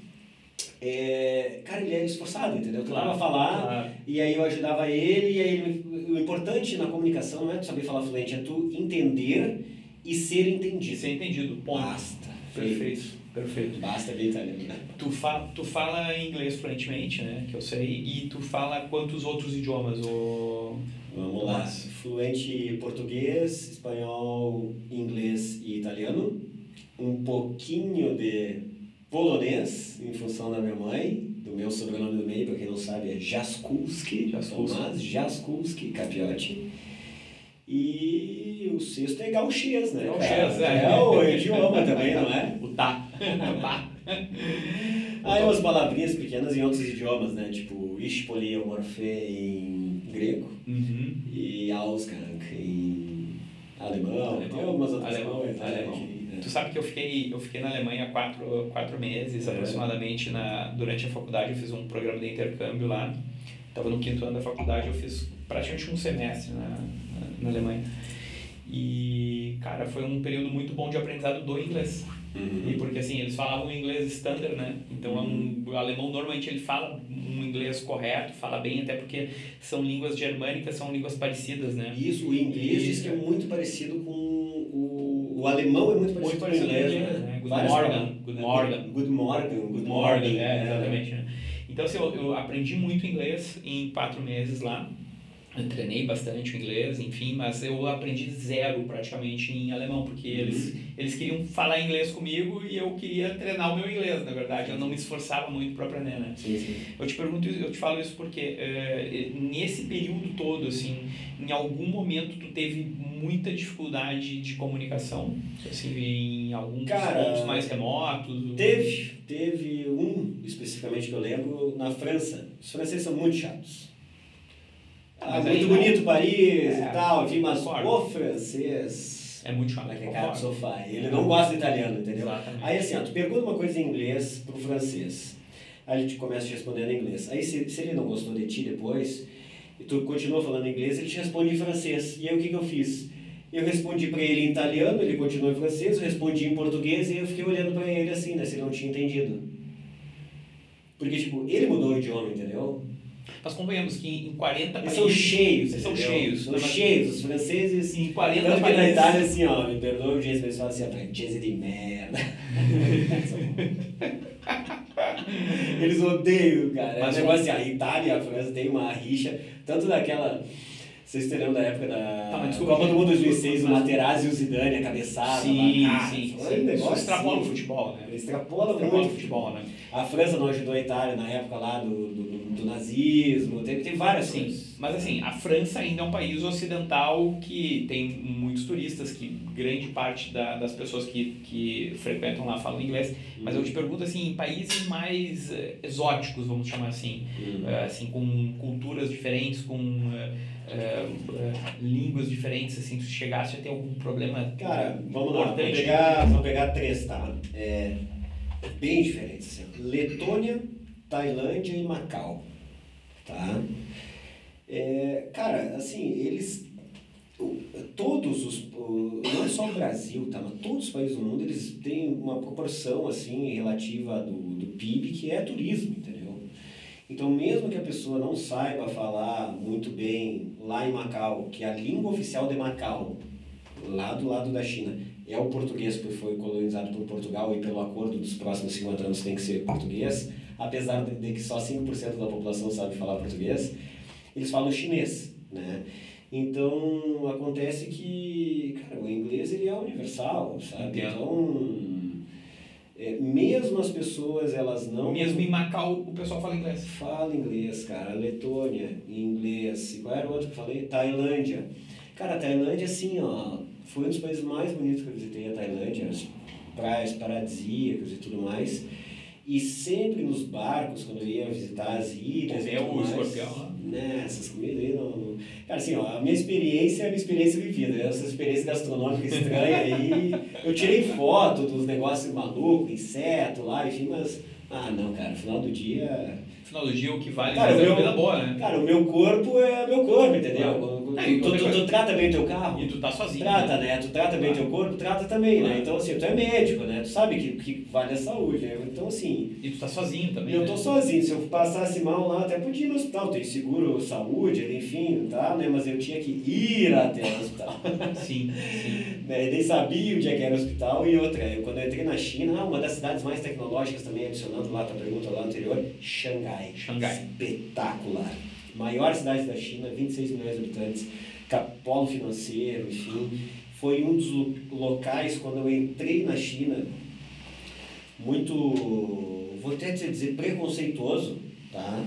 cara, ele é esforçado, entendeu? Eu tentava falar, e aí eu ajudava ele, e aí o importante na comunicação não é tu saber falar fluente, é tu entender e ser entendido. Ser entendido, ponto. Basta. Perfeito. Basta bem italiano, né? Tu fala inglês fluentemente, né? Que eu sei, e tu fala quantos outros idiomas? Vamos lá. Fluente português, espanhol, inglês e italiano. Um pouquinho de polonês, em função da minha mãe, do meu sobrenome do meio, para quem não sabe, é Jaskulski, Tomás Jaskulski Capiotti. E o sexto é gauchês, né? Gauchês, é o idioma também, não é? O tá. Aí umas palavrinhas pequenas em outros idiomas, né? Tipo, Ishpoli ou Morfê em grego e Ausgang em alemão. Tem algumas outras coisas. Tu sabe que eu fiquei na Alemanha 4 meses aproximadamente. Durante a faculdade eu fiz um programa de intercâmbio lá. Estava no 5º ano da faculdade, eu fiz praticamente um semestre na Alemanha. E, cara, foi um período muito bom de aprendizado do inglês. E porque, assim, eles falavam inglês standard, né? Então, o alemão, normalmente, ele fala um inglês correto, fala bem, até porque são línguas germânicas, são línguas parecidas, né? Isso, o inglês diz que é muito parecido com o alemão, é muito parecido com o inglês, né? Good morning. Exatamente, né? Então, assim, eu aprendi muito inglês em 4 meses lá. Eu treinei bastante o inglês, enfim, mas eu aprendi zero praticamente em alemão, porque eles queriam falar inglês comigo e eu queria treinar o meu inglês, na verdade, eu não me esforçava muito para aprender, né? Sim. Eu te falo isso porque nesse período todo, assim, em algum momento tu teve muita dificuldade de comunicação, assim, em alguns Cara, pontos mais remotos? Teve um, especificamente, que eu lembro, na França. Os franceses são muito chatos. Muito bonito Paris e tal, enfim, mas o francês... É muito chato. É que é cara do sofá. Ele não gosta de italiano, entendeu? Exatamente. Aí assim, tu pergunta uma coisa em inglês pro francês. Aí ele te começa te respondendo em inglês. Aí se ele não gostou de ti depois, e tu continua falando em inglês, ele te responde em francês. E aí o que eu fiz? Eu respondi pra ele em italiano, ele continuou em francês, eu respondi em português e eu fiquei olhando pra ele assim, né, se ele não tinha entendido. Porque, tipo, ele mudou o idioma, entendeu? Mas convenhamos que em 40 países... São cheios, são cheios. São cheios, os franceses... Em 40 tanto países... que na Itália, assim, ó, me perdoa o jeito que eles falam assim, francese de merda. Eles odeiam, cara. Mas é um negócio assim, a Itália e a França tem uma rixa, tanto daquela... Vocês terão da época da Copa do Mundo 2006, o Materazzi e o Zidane, a cabeçada. Sim. Isso extrapola o futebol, né? Extrapola muito o futebol, né? A França não ajudou a Itália na época lá do nazismo, tem várias coisas. Mas assim, a França ainda é um país ocidental que tem muitos turistas, que grande parte das pessoas que frequentam lá falam inglês. Mas eu te pergunto assim, em países mais exóticos, vamos chamar assim, assim, com culturas diferentes, com... línguas diferentes, assim, se chegasse a ter algum problema. Cara, vamos lá, vamos pegar três, tá? Bem diferentes, assim. Letônia, Tailândia e Macau, tá? Cara, assim, eles... Todos não é só o Brasil, tá? Mas todos os países do mundo, eles têm uma proporção, assim, relativa do PIB, que é turismo, entendeu? Então, mesmo que a pessoa não saiba falar muito bem lá em Macau, que a língua oficial de Macau, lá do lado da China, é o português, porque foi colonizado por Portugal e pelo acordo dos próximos 50 anos tem que ser português, apesar de que só 5% da população sabe falar português, eles falam chinês, né? Então, acontece que, cara, o inglês ele é universal, sabe? Então... mesmo as pessoas, elas não... Mesmo em Macau, o pessoal fala inglês. Fala inglês, cara. Letônia, inglês. E qual era o outro que eu falei? Tailândia. Cara, a Tailândia, assim, ó, foi um dos países mais bonitos que eu visitei, a Tailândia. As praias paradisíacas e tudo mais. E sempre nos barcos, quando eu ia visitar as ilhas e tudo mais... escorpião, né? Essas comidas aí não... Cara, assim, ó, a minha experiência é a minha experiência vivida. Essa experiência gastronômica estranha aí... Eu tirei foto dos negócios malucos, inseto lá, enfim, mas... Ah, não, cara, no final do dia... No final do dia, o que vale cara, é a comida boa, né? Cara, o meu corpo é meu corpo, entendeu? Tu trata bem o teu carro? E tu tá sozinho. Trata, né? Tu trata bem o teu corpo, trata também, né? Então, assim, tu é médico, né? Tu sabe que vale a saúde, né? Então, assim... E tu tá sozinho também, eu tô sozinho. Se eu passasse mal lá, até podia ir no hospital. Tem seguro, saúde, enfim, tá? Né? Mas eu tinha que ir até o hospital. Sim. Né? E nem sabia onde é que era o hospital. E outra, quando eu entrei na China, uma das cidades mais tecnológicas também, adicionando lá a tua pergunta lá anterior, Xangai. Espetacular. Maior cidade da China, 26 milhões de habitantes, polo financeiro, enfim. Foi um dos locais, quando eu entrei na China, muito, vou até dizer, preconceituoso, tá?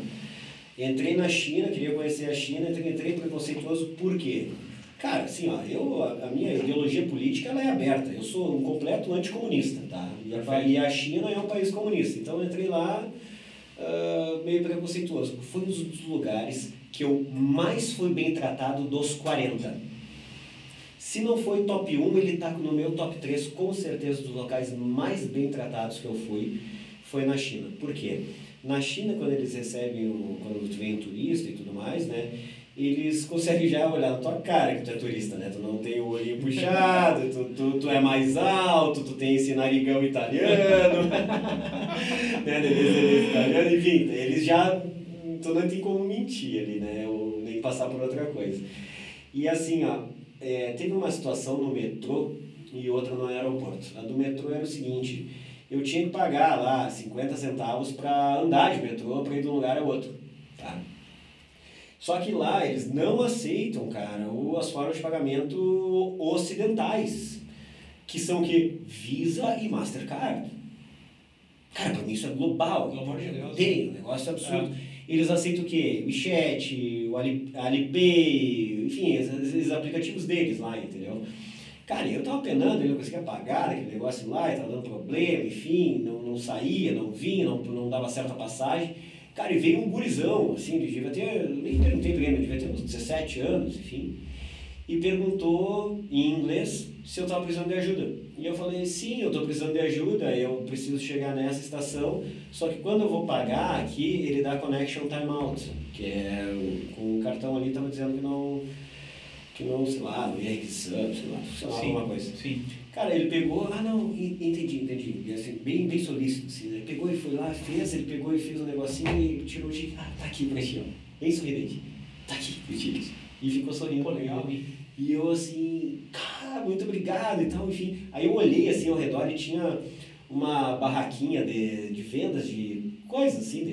Entrei na China, queria conhecer a China, entrei preconceituoso, por quê? Cara, assim, ó, a minha ideologia política, ela é aberta, eu sou um completo anticomunista, tá? E a China é um país comunista, então eu entrei lá... meio preconceituoso. Foi um dos lugares que eu mais fui bem tratado dos 40. Se não foi top 1, ele está no meu top 3, com certeza, dos locais mais bem tratados que eu fui, foi na China. Por quê? Na China, quando eles recebem, quando tu vem turista e tudo mais, né, eles conseguem já olhar na tua cara que tu é turista, né? Tu não tem o olhinho puxado, tu é mais alto, tu tem esse narigão italiano, né? Italiano, enfim, eles já... Tu não tem como mentir ali, né? Ou nem passar por outra coisa. E assim, ó, teve uma situação no metrô e outra no aeroporto. A do metrô era o seguinte, eu tinha que pagar lá 50 centavos para andar de metrô, para ir de um lugar a outro, tá? Só que lá eles não aceitam, cara, as formas de pagamento ocidentais, que são que Visa e Mastercard. Cara, pra mim isso é global. Pelo amor de Deus. Tem, um negócio absurdo. Eles aceitam o quê? O WeChat, o Alipay, enfim, esses aplicativos deles lá, entendeu? Cara, eu tava penando, ele não conseguia pagar aquele negócio lá, tava dando problema, enfim, não saía, não vinha, não dava certa passagem. Cara, e veio um gurizão, assim, ele devia ter, eu nem perguntei pra ele, mas devia ter uns 17 anos, enfim, e perguntou em inglês se eu tava precisando de ajuda. E eu falei, sim, eu tô precisando de ajuda, eu preciso chegar nessa estação, só que quando eu vou pagar aqui, ele dá connection timeout, que é, com o cartão ali tava dizendo que não, sei lá, não ia requisição, sei lá, Sim, alguma coisa. Sim. Cara, ele pegou, não, entendi. E assim, bem solícito, assim, né? Pegou e foi lá, ele pegou e fez um negocinho e tirou o ticket, tá aqui pra ti, ó. Bem sorridente. Tá aqui o ticket. E ficou sorrindo. Pô, legal, hein? E eu assim, cara, muito obrigado e tal, enfim. Aí eu olhei assim ao redor e tinha uma barraquinha de vendas de coisas assim,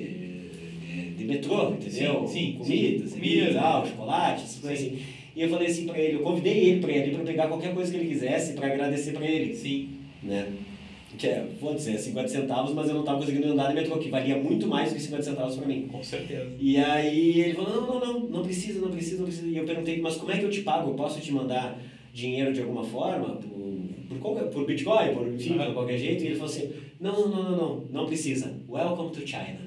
de metrô, entendeu? Sim, comidas, comida, tal, chocolate, essas coisas assim. E eu falei assim pra ele, eu convidei ele pra ir ali pra pegar qualquer coisa que ele quisesse pra agradecer pra ele. Sim. Né? Que vou dizer, 50 centavos, mas eu não tava conseguindo andar no metrô, que valia muito mais do que 50 centavos pra mim. Com certeza. E aí ele falou, não precisa. E eu perguntei, mas como é que eu te pago? Eu posso te mandar dinheiro de alguma forma? Por Bitcoin, enfim, de qualquer jeito? E ele falou assim, não precisa. Welcome to China.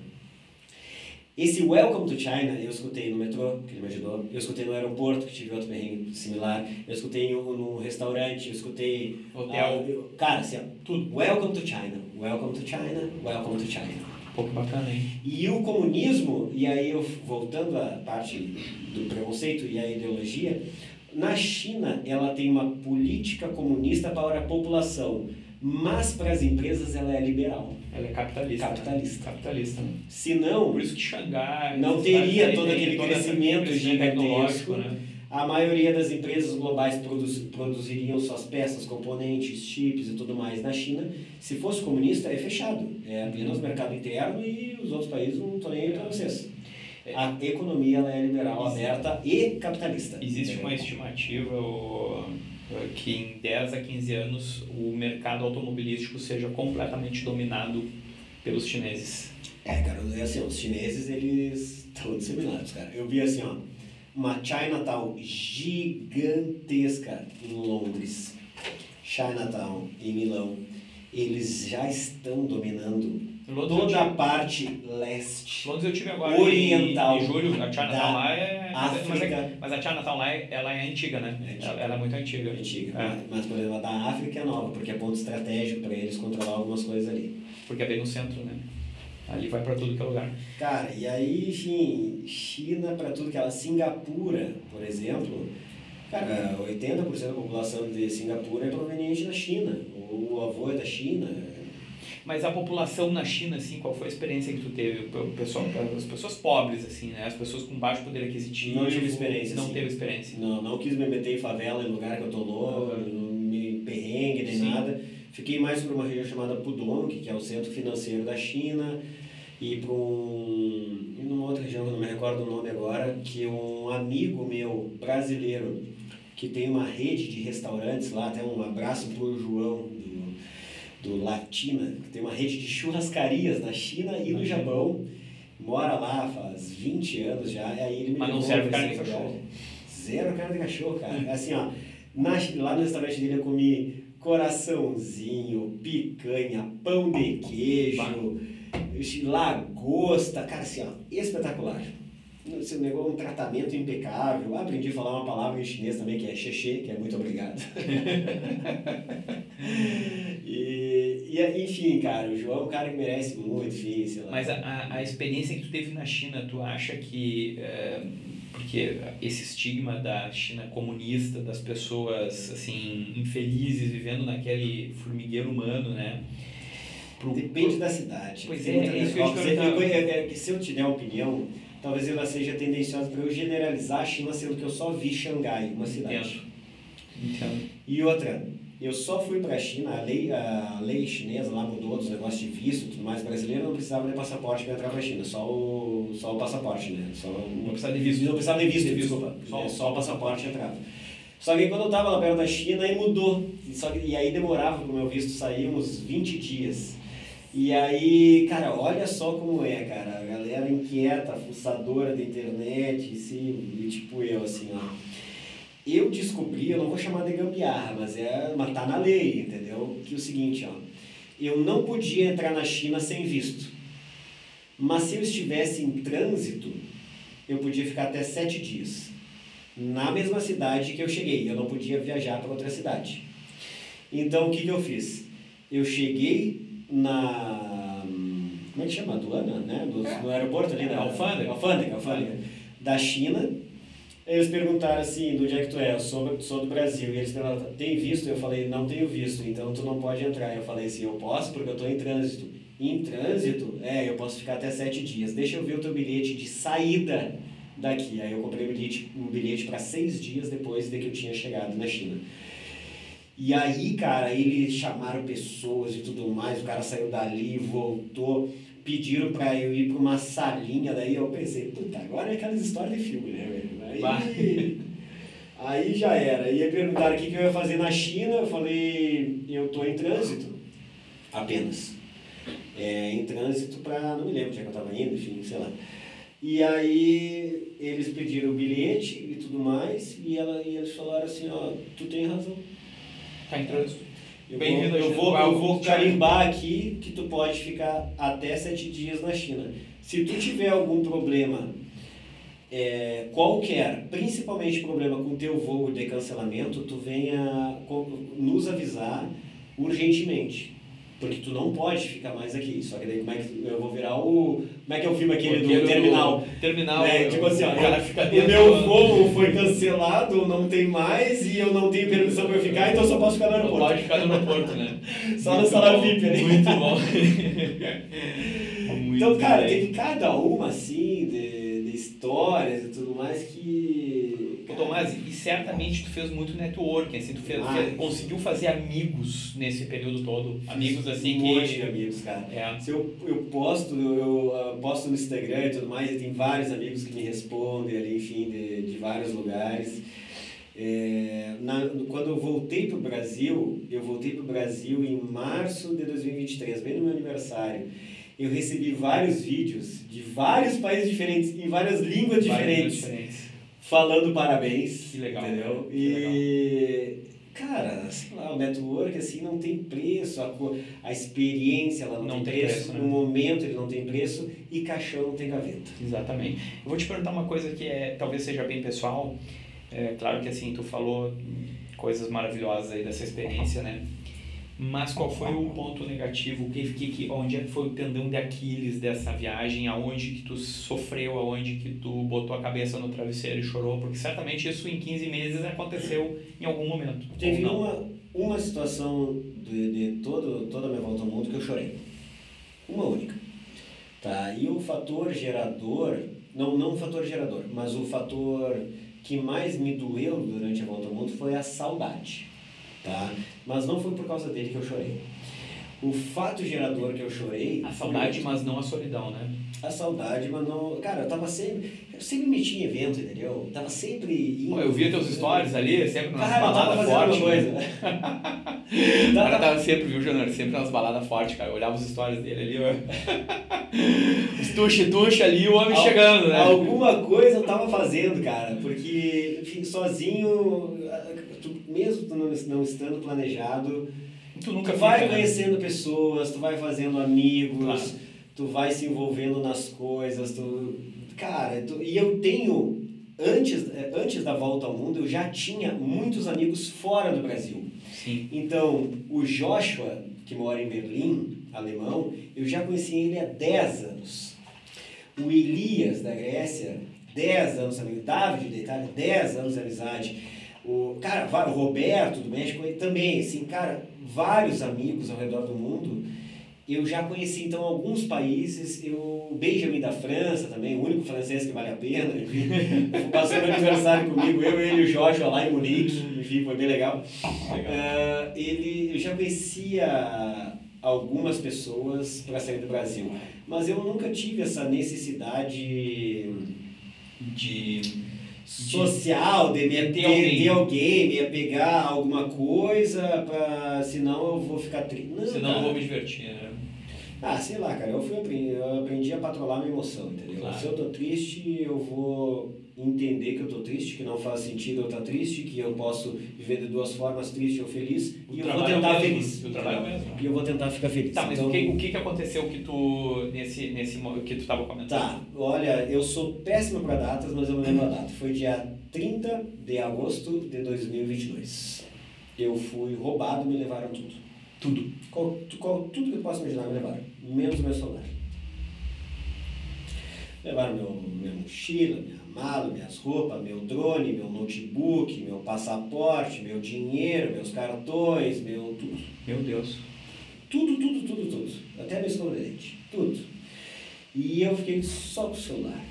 Esse Welcome to China eu escutei no metrô, que ele me ajudou, eu escutei no aeroporto, que tive outro perrengue similar, eu escutei no restaurante, eu escutei... Hotel. Cara, assim, ó, tudo. Welcome to China, welcome to China, welcome to China. Pô, que bacana, hein? E o comunismo, e aí eu voltando à parte do preconceito e à ideologia, na China ela tem uma política comunista para a população, mas para as empresas ela é liberal. Ela é capitalista. Capitalista, né? Se não... Por isso que Xangai... Não teria todo aquele crescimento gigantesco. Né? A maioria das empresas globais produziriam suas peças, componentes, chips e tudo mais na China. Se fosse comunista, é fechado. É apenas mercado interno e os outros países não estão nem aí para vocês. A economia ela é liberal, aberta e capitalista. Existe uma estimativa que em 10 a 15 anos o mercado automobilístico seja completamente dominado pelos chineses. Cara, é assim, os chineses eles estão disseminados, cara. Eu vi assim, ó, uma Chinatown gigantesca em Londres, Chinatown em Milão. Eles já estão dominando toda a parte leste. Londres eu tive agora oriental, em julho. A Chinatown lá é... África. Mas a Chinatown lá ela é antiga, né? Ela é muito antiga. Mas, por exemplo, a da África é nova, porque é ponto estratégico para eles controlar algumas coisas ali. Porque é bem no centro, né? Ali vai para tudo que é lugar. Cara, e aí, enfim, China para tudo que ela... Singapura, por exemplo, cara, 80% da população de Singapura é proveniente da China. O avô é da China. Mas a população na China, assim, qual foi a experiência que tu teve? O pessoal, as pessoas pobres, assim, né? As pessoas com baixo poder aquisitivo. Não tive experiência. Não teve experiência. Não quis me meter em favela, em lugar que eu tô louco, não me perrengue nem nada. Fiquei mais por uma região chamada Pudong, que é o centro financeiro da China, e para e numa outra região, que eu não me recordo o nome agora, que um amigo meu brasileiro, que tem uma rede de restaurantes lá, até um abraço pro João, do Latina, que tem uma rede de churrascarias na China e no Japão, mora lá faz 20 anos já, e aí ele me Mas não serve carne de cachorro. Zero carne de cachorro, cara. Assim, ó, lá no restaurante dele eu comi coraçãozinho, picanha, pão de queijo, lagosta, cara, assim, ó, espetacular. Esse negócio, um tratamento impecável. Aprendi a falar uma palavra em chinês também, que é xexê, que é muito obrigado. Enfim, cara, o João é um cara que merece muito, enfim, sei lá. Mas a experiência que tu teve na China, tu acha que... porque esse estigma da China comunista, das pessoas, assim, infelizes, vivendo naquele formigueiro humano, né? Depende da cidade. Pois é isso que eu te perguntava. Se eu te der opinião, talvez ela seja tendenciosa para eu generalizar a China, sendo que eu só vi Xangai, uma cidade. Entendo. E outra, eu só fui para a China, a lei chinesa lá mudou dos negócios de visto e tudo mais, brasileiro não precisava de passaporte para entrar para a China, só o passaporte, né? Não precisava de visto. Não precisava de visto, desculpa. Só o passaporte entrava. Só que quando eu estava lá perto da China, aí mudou. E aí demorava para o meu visto sair uns 20 dias. E aí, cara, olha só como é, cara. A galera inquieta, fuçadora da internet, e tipo eu, assim, ó. Eu descobri, eu não vou chamar de gambiarra, mas tá na lei, entendeu? Que é o seguinte, ó. Eu não podia entrar na China sem visto. Mas se eu estivesse em trânsito, eu podia ficar até 7 dias. Na mesma cidade que eu cheguei, eu não podia viajar para outra cidade. Então, o que eu fiz? Eu cheguei como é que chama? Aduana, né? No aeroporto ali, da alfândega da China. Eles perguntaram assim, de onde é que tu é? Eu sou do Brasil. E eles perguntaram, tem visto? Eu falei, não tenho visto, então tu não pode entrar. Eu falei assim, eu posso porque eu estou em trânsito. Em trânsito? Eu posso ficar até 7 dias. Deixa eu ver o teu bilhete de saída daqui. Aí eu comprei um bilhete para 6 dias depois de que eu tinha chegado na China. E aí, cara, eles chamaram pessoas e tudo mais, o cara saiu dali, voltou, pediram pra eu ir pra uma salinha, daí eu pensei, puta, agora é aquelas histórias de filme, né, velho? Aí já era. Aí perguntaram o que eu ia fazer na China, eu falei, eu tô em trânsito, apenas. Em trânsito pra, não me lembro onde é que eu tava indo, enfim, sei lá. E aí eles pediram o bilhete e tudo mais, e eles falaram assim, ó, tu tem razão. Tá em trânsito. Eu vou carimbar aqui que tu pode ficar até 7 dias na China. Se tu tiver algum problema qualquer, principalmente problema com o teu voo de cancelamento, tu venha nos avisar urgentemente. Porque tu não pode ficar mais aqui. Só que daí como é que eu vou virar Como é que é o filme aquele do Terminal? Terminal. Tipo assim, ó, o cara fica o meu voo foi cancelado, não tem mais, e eu não tenho permissão para eu ficar, então eu só posso ficar no aeroporto. Não pode ficar no aeroporto, né? Só na sala VIP ali. Muito bom. Então, cara, teve cada uma, assim, de histórias e tudo mais que... Tomás, e certamente tu fez muito networking, assim, conseguiu fazer amigos nesse período todo, amigos assim um monte de amigos, cara. Se eu posto no Instagram e tudo mais, e tem vários amigos que me respondem ali, enfim, de vários lugares. Quando eu voltei pro Brasil em março de 2023, bem no meu aniversário. Eu recebi vários vídeos de vários países diferentes, em várias línguas diferentes. Falando parabéns. Que legal. Entendeu? E, cara, sei lá, o network assim não tem preço, a experiência ela não tem preço, né? No momento ele não tem preço e caixão não tem gaveta. Exatamente. Eu vou te perguntar uma coisa que talvez seja bem pessoal. Claro que assim, tu falou coisas maravilhosas aí dessa experiência, né? Mas qual foi o ponto negativo? Onde é que foi o tendão de Aquiles dessa viagem? Aonde que tu sofreu? Aonde que tu botou a cabeça no travesseiro e chorou? Porque certamente isso em 15 meses aconteceu em algum momento. Teve uma situação de toda a minha volta ao mundo que eu chorei. Uma única. Tá? E o fator gerador, não o fator gerador, mas o fator que mais me doeu durante a volta ao mundo foi a saudade. Tá? Mas não foi por causa dele que eu chorei. O fato gerador que eu chorei... A saudade, mas não a solidão, né? A saudade, mas não... Cara, eu sempre meti em evento, entendeu? Eu tava sempre... Pô, eu via teus stories ali, sempre nas baladas fortes. O cara tava sempre, viu, Júnior? Sempre nas baladas fortes, cara. Eu olhava os stories dele ali, ó. Os tuxa ali, o homem chegando, né? Alguma coisa eu tava fazendo, cara. Porque, enfim, sozinho, mesmo tu não estando planejado, tu vai conhecendo pessoas, tu vai fazendo amigos, claro. Tu vai se envolvendo nas coisas, e eu tenho, antes da volta ao mundo, eu já tinha muitos amigos fora do Brasil. Sim. Então, o Joshua, que mora em Berlim, alemão, eu já conheci ele há 10 anos. O Elias, da Grécia, 10 anos amigo. David, da Itália, 10 anos de amizade. O Roberto, do México, também, assim, cara, vários amigos ao redor do mundo. Eu já conheci, então, alguns países. O Benjamin da França também, o único francês que vale a pena. Passou meu aniversário comigo, ele e o Joshua lá em Munique. Enfim, foi bem legal. Eu já conhecia algumas pessoas para sair do Brasil, mas eu nunca tive essa necessidade social, de ter alguém, me apegar a alguma coisa, senão eu vou ficar triste. Senão eu vou me divertir, né? Sei lá, cara, eu aprendi a patrolar minha emoção, entendeu? Claro. Se eu tô triste, eu vou entender que eu tô triste, que não faz sentido eu estar triste, que eu posso viver de duas formas, triste ou feliz, e eu vou tentar feliz. O trabalho mesmo. E eu vou tentar ficar feliz. Tá, mas então, o que aconteceu que tu, nesse que tu tava comentando? Tá, olha, eu sou péssimo para datas, mas eu me lembro a data. Foi dia 30 de agosto de 2022. Eu fui roubado, me levaram tudo. Tudo. Tudo que eu posso imaginar me levaram, menos o meu celular. Levaram minha mochila, minha mala, minhas roupas, meu drone, meu notebook, meu passaporte, meu dinheiro, meus cartões, meu tudo. Meu Deus. Tudo. Até meu escova de dente. Tudo. E eu fiquei só com o celular.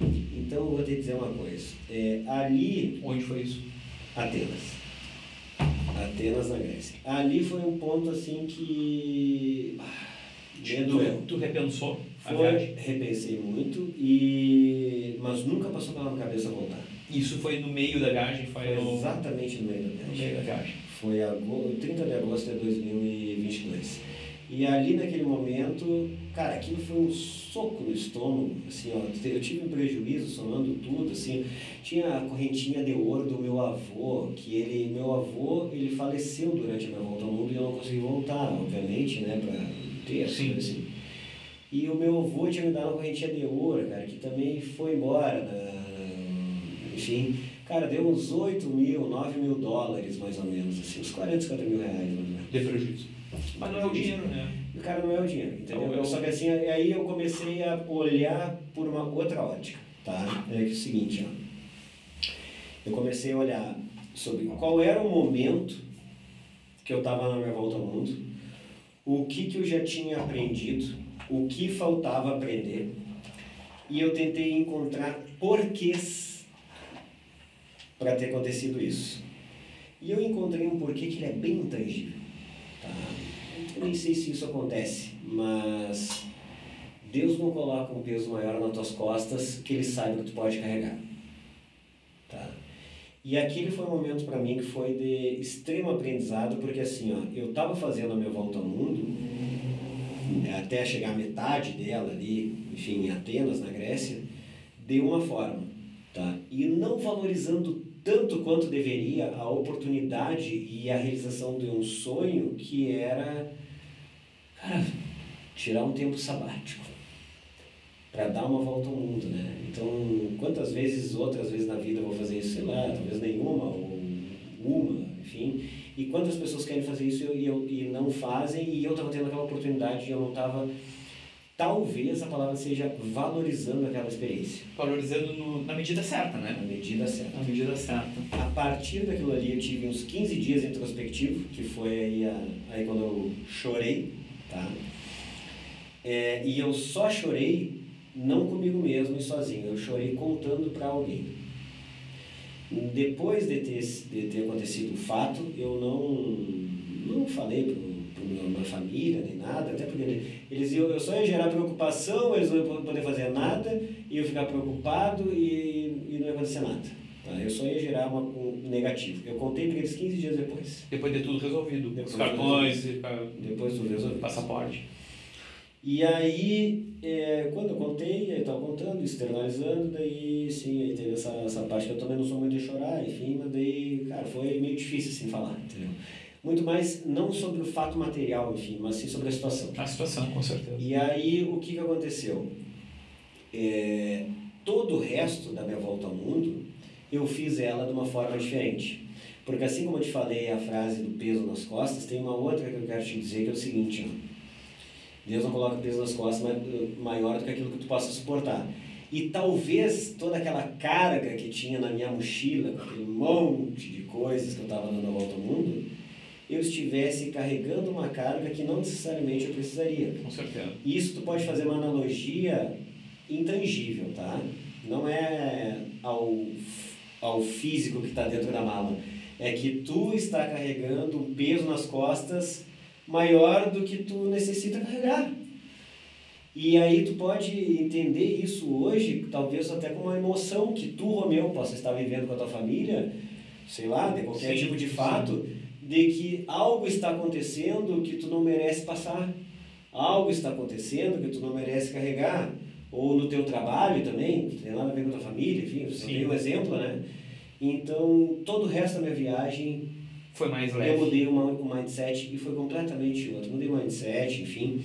Então eu vou te dizer uma coisa. Ali... Onde foi isso? Atenas, na Grécia. Ali foi um ponto assim que... Tu repensou a Foi, viagem? repensei muito, mas nunca passou pela minha cabeça voltar. Isso foi no meio da viagem? Foi exatamente no meio da viagem. No meio da viagem. Foi 30 de agosto de 2022. E ali naquele momento, cara, aquilo foi um soco no estômago, assim, ó, eu tive um prejuízo somando tudo, assim, tinha a correntinha de ouro do meu avô, meu avô, ele faleceu durante a minha volta ao mundo e eu não consegui voltar, obviamente, né, pra ter, assim. E o meu avô tinha me dado uma correntinha de ouro, cara, que também foi embora, enfim, cara, deu uns 8 mil, 9 mil dólares, mais ou menos, assim, uns 40, 50 mil reais, mais ou menos. De prejuízo. Mas não é o dinheiro, né? Cara, não é o dinheiro, entendeu? Só que assim, aí eu comecei a olhar por uma outra ótica, tá? É que é o seguinte, ó. Eu comecei a olhar sobre qual era o momento que eu estava na minha volta ao mundo, o que eu já tinha aprendido, o que faltava aprender, e eu tentei encontrar porquês para ter acontecido isso. E eu encontrei um porquê que ele é bem intangível, tá? Eu nem sei se isso acontece, mas Deus não coloca um peso maior nas tuas costas que Ele sabe que tu pode carregar, tá? E aquele foi um momento para mim que foi de extremo aprendizado, porque assim, ó, eu estava fazendo a minha volta ao mundo, até chegar à metade dela ali, enfim, em Atenas, na Grécia, de uma forma, tá? E não valorizando tanto quanto deveria a oportunidade e a realização de um sonho que era, cara, tirar um tempo sabático para dar uma volta ao mundo, né? Então, outras vezes na vida eu vou fazer isso, sei lá, talvez nenhuma ou uma, enfim. E quantas pessoas querem fazer isso e não fazem, e eu estava tendo aquela oportunidade e eu não estava, talvez a palavra seja valorizando aquela experiência. Valorizando na medida certa, né? Na medida certa. Na medida certa. A partir daquilo ali eu tive uns 15 dias introspectivo, que foi aí quando eu chorei, tá? E eu só chorei, não comigo mesmo e sozinho, eu chorei contando para alguém. Depois de ter acontecido o fato, eu não falei para minha família nem nada, até porque eu só ia gerar preocupação, eles não iam poder fazer nada, e eu ficar preocupado e não ia acontecer nada. Tá? Eu só ia gerar um negativo. Eu contei para eles 15 dias depois. Depois de tudo resolvido. Depois os cartões, depois tudo resolvido. Passaporte. E aí, quando eu contei, eu estava contando, externalizando, daí sim, aí teve essa parte que eu também não sou muito de chorar, enfim, mas daí, cara, foi meio difícil assim falar, entendeu? Muito mais, não sobre o fato material, enfim, mas sim sobre a situação. A situação, com certeza. E aí, o que aconteceu? Todo o resto da minha volta ao mundo, eu fiz ela de uma forma diferente. Porque assim como eu te falei a frase do peso nas costas, tem uma outra que eu quero te dizer, que é o seguinte, ó. Deus não coloca peso nas costas maior do que aquilo que tu possa suportar. E talvez toda aquela carga que tinha na minha mochila, com aquele monte de coisas que eu estava dando a volta ao mundo, eu estivesse carregando uma carga que não necessariamente eu precisaria. Com certeza. Isso tu pode fazer uma analogia intangível, tá? Não é ao físico que está dentro da mala. É que tu está carregando um peso nas costas maior do que tu necessita carregar. E aí tu pode entender isso hoje, talvez até com uma emoção que tu, Romeu, possa estar vivendo com a tua família, sei lá, de qualquer tipo de fato, de que algo está acontecendo que tu não merece passar. algo está acontecendo que tu não merece carregar, ou no teu trabalho também, que tem nada a ver com a tua família, enfim, você tem um exemplo, né? Então, todo o resto da minha viagem foi mais leve. Eu mudei o mindset e foi completamente outro. Mudei o mindset, enfim.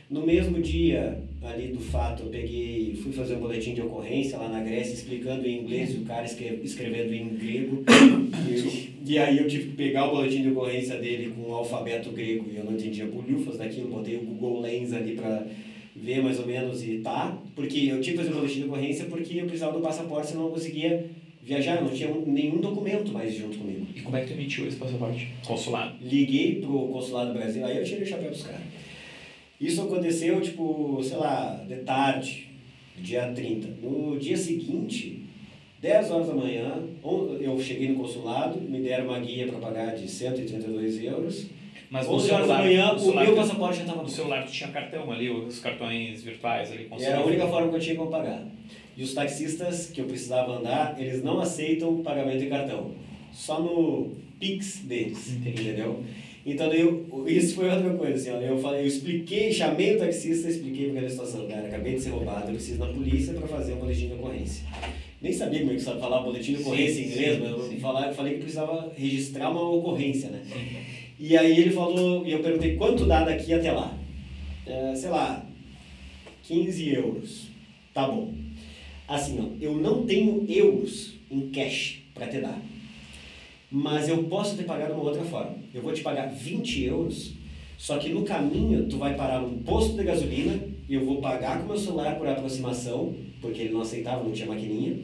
No mesmo dia ali do fato, eu fui fazer um boletim de ocorrência lá na Grécia, explicando em inglês e o cara escrevendo em grego. E aí eu tive que pegar o boletim de ocorrência dele com o alfabeto grego e eu não entendia bolhufas daquilo, botei o Google Lens ali para ver mais ou menos e porque eu tive que fazer o boletim de ocorrência porque eu precisava do passaporte, senão eu não conseguia viajar, eu não tinha nenhum documento mais junto comigo. E como é que tu emitiu esse passaporte? Consulado? Liguei pro consulado do Brasil, aí eu tirei o chapéu dos caras. Isso aconteceu, sei lá, de tarde, dia 30. No dia seguinte, 10 horas da manhã, eu cheguei no consulado, me deram uma guia para pagar de 132 euros. Mas 11 horas da manhã, o meu passaporte já estava no celular. Tu tinha cartão ali, os cartões virtuais ali. Era a única forma que eu tinha como pagar. E os taxistas que eu precisava andar, eles não aceitam pagamento em cartão. Só no Pix deles, entendeu? Então, isso foi outra coisa, assim, eu expliquei, chamei o taxista, expliquei para aquela situação, cara, acabei de ser roubado, eu preciso ir na polícia para fazer um boletim de ocorrência. Nem sabia como é que sabe falar boletim de ocorrência em inglês, mas eu falei que precisava registrar uma ocorrência, né? E aí ele falou, e eu perguntei, quanto dá daqui até lá? Sei lá, 15 euros. Tá bom. Assim, eu não tenho euros em cash para te dar. Mas eu posso te pagar de uma outra forma. Eu vou te pagar 20 euros, só que no caminho tu vai parar num posto de gasolina e eu vou pagar com meu celular por aproximação, porque ele não aceitava, não tinha maquininha,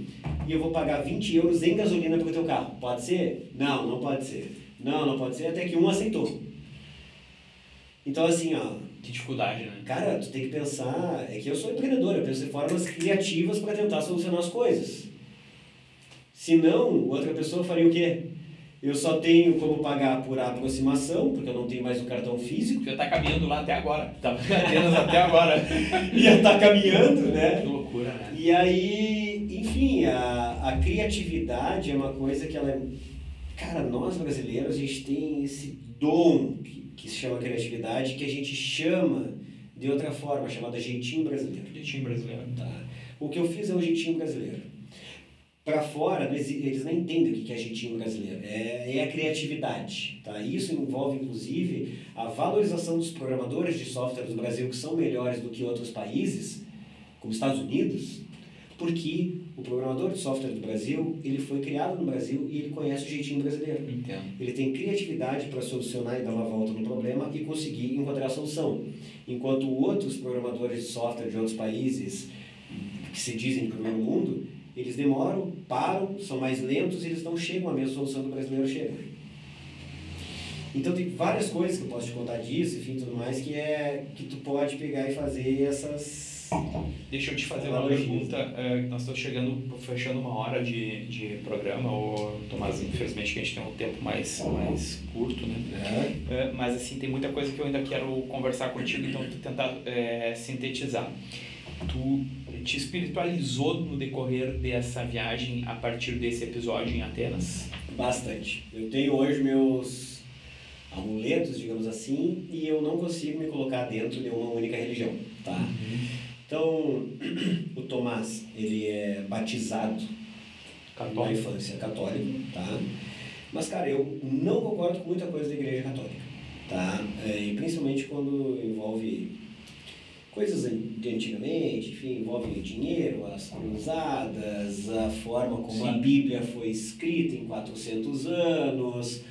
e eu vou pagar 20 euros em gasolina pro teu carro. Pode ser? Não, não pode ser. Não pode ser, até que um aceitou. Então assim, que dificuldade, né? Cara, tu tem que pensar, é que eu sou empreendedor, eu penso em formas criativas para tentar solucionar as coisas. Se não, outra pessoa faria o quê? Eu só tenho como pagar por aproximação, porque eu não tenho mais o cartão físico. Já está caminhando lá até agora. Tá apenas até agora. Já está caminhando, né? Que loucura, né? E aí, enfim, a criatividade é uma coisa que ela é... Cara, nós brasileiros, a gente tem esse dom que se chama criatividade, que a gente chama de outra forma, chamada jeitinho brasileiro. Jeitinho brasileiro. Tá. O que eu fiz é o jeitinho brasileiro. Para fora, eles não entendem o que é jeitinho brasileiro. É a criatividade. Tá? Isso envolve, inclusive, a valorização dos programadores de software do Brasil, que são melhores do que outros países, como Estados Unidos, porque o programador de software do Brasil, ele foi criado no Brasil e ele conhece o jeitinho brasileiro. Entendo. Ele tem criatividade para solucionar e dar uma volta no problema e conseguir encontrar a solução. Enquanto outros programadores de software de outros países, que se dizem de primeiro mundo, eles demoram, param, são mais lentos e eles não chegam à mesma solução que o brasileiro chega. Então tem várias coisas que eu posso te contar disso, enfim, tudo mais, que tu pode pegar e fazer essas... Deixa eu te fazer uma pergunta. Nós estamos fechando uma hora de programa, Tomás, infelizmente que a gente tem um tempo mais curto, né? Mas assim, tem muita coisa que eu ainda quero conversar contigo, então vou tentar sintetizar. Tu te espiritualizou no decorrer dessa viagem a partir desse episódio em Atenas? Bastante. Eu tenho hoje meus amuletos, digamos assim, e eu não consigo me colocar dentro de uma única religião, tá? Então, o Tomás, ele é batizado na infância católico, tá? Mas, cara, eu não concordo com muita coisa da Igreja Católica, tá? E principalmente quando envolve coisas de antigamente, enfim, envolve dinheiro, as cruzadas, a forma como a Bíblia foi escrita em 400 anos,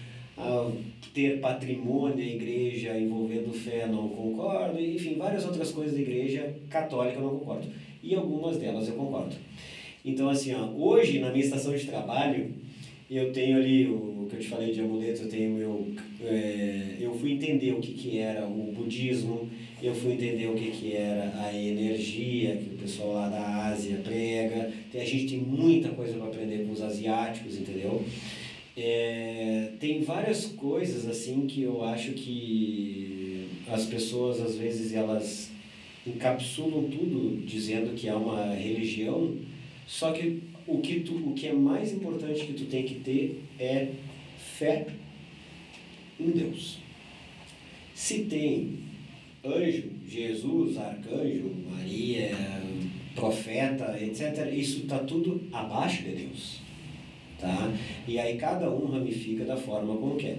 ter patrimônio da igreja envolvendo fé, não concordo, enfim, várias outras coisas da igreja católica eu não concordo. E algumas delas eu concordo. Então, assim, hoje, na minha estação de trabalho, eu tenho ali o que eu te falei de amuletos, eu tenho eu fui entender o que era o budismo, eu fui entender o que era a energia que o pessoal lá da Ásia prega. A gente tem muita coisa para aprender com os asiáticos, entendeu? Tem várias coisas assim que eu acho que as pessoas às vezes elas encapsulam tudo dizendo que é uma religião, só que o que é mais importante que tu tem que ter é fé em Deus. Se tem anjo, Jesus, arcanjo, Maria, profeta, etc., isso está tudo abaixo de Deus, tá? E aí cada um ramifica da forma como quer.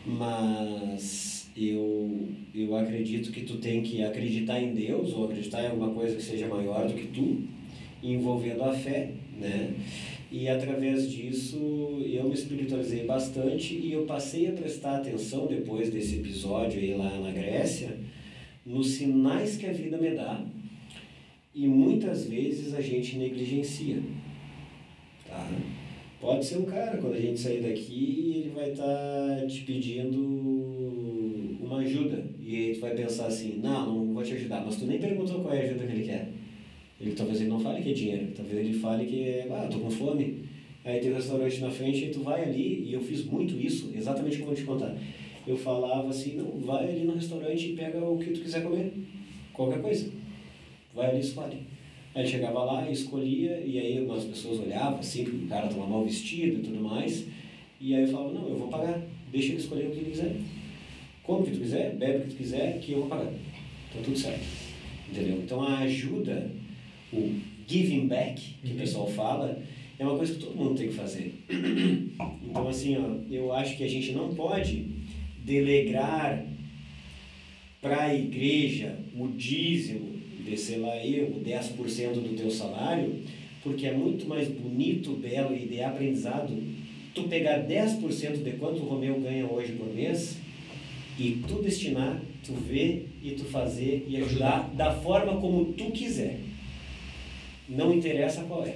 Mas eu acredito que tu tem que acreditar em Deus ou acreditar em alguma coisa que seja maior do que tu, envolvendo a fé, né? E através disso eu me espiritualizei bastante e eu passei a prestar atenção depois desse episódio aí lá na Grécia, nos sinais que a vida me dá, e muitas vezes a gente negligencia, tá? Pode ser um cara, quando a gente sair daqui, ele vai estar te pedindo uma ajuda, e aí tu vai pensar assim, não vou te ajudar, mas tu nem perguntou qual é a ajuda que ele quer. Talvez ele não fale que é dinheiro, talvez ele fale que tô com fome, aí tem um restaurante na frente e tu vai ali, e eu fiz muito isso, exatamente como eu vou te contar. Eu falava assim, não, vai ali no restaurante e pega o que tu quiser comer, qualquer coisa, vai ali e escolhe. Aí chegava lá, escolhia, e aí algumas pessoas olhavam assim, porque o cara estava mal vestido e tudo mais, e aí eu falava, não, eu vou pagar, deixa ele escolher o que ele quiser, come o que tu quiser, bebe o que tu quiser, que eu vou pagar, então tudo certo, entendeu? Então a ajuda, o giving back, que o pessoal fala, é uma coisa que todo mundo tem que fazer. Então assim, eu acho que a gente não pode delegar para a igreja o dízimo de, sei lá, o 10% do teu salário, porque é muito mais bonito, belo e de aprendizado tu pegar 10% de quanto o Romeu ganha hoje por mês e tu destinar, tu ver e tu fazer e ajudar da forma como tu quiser. Não interessa qual é.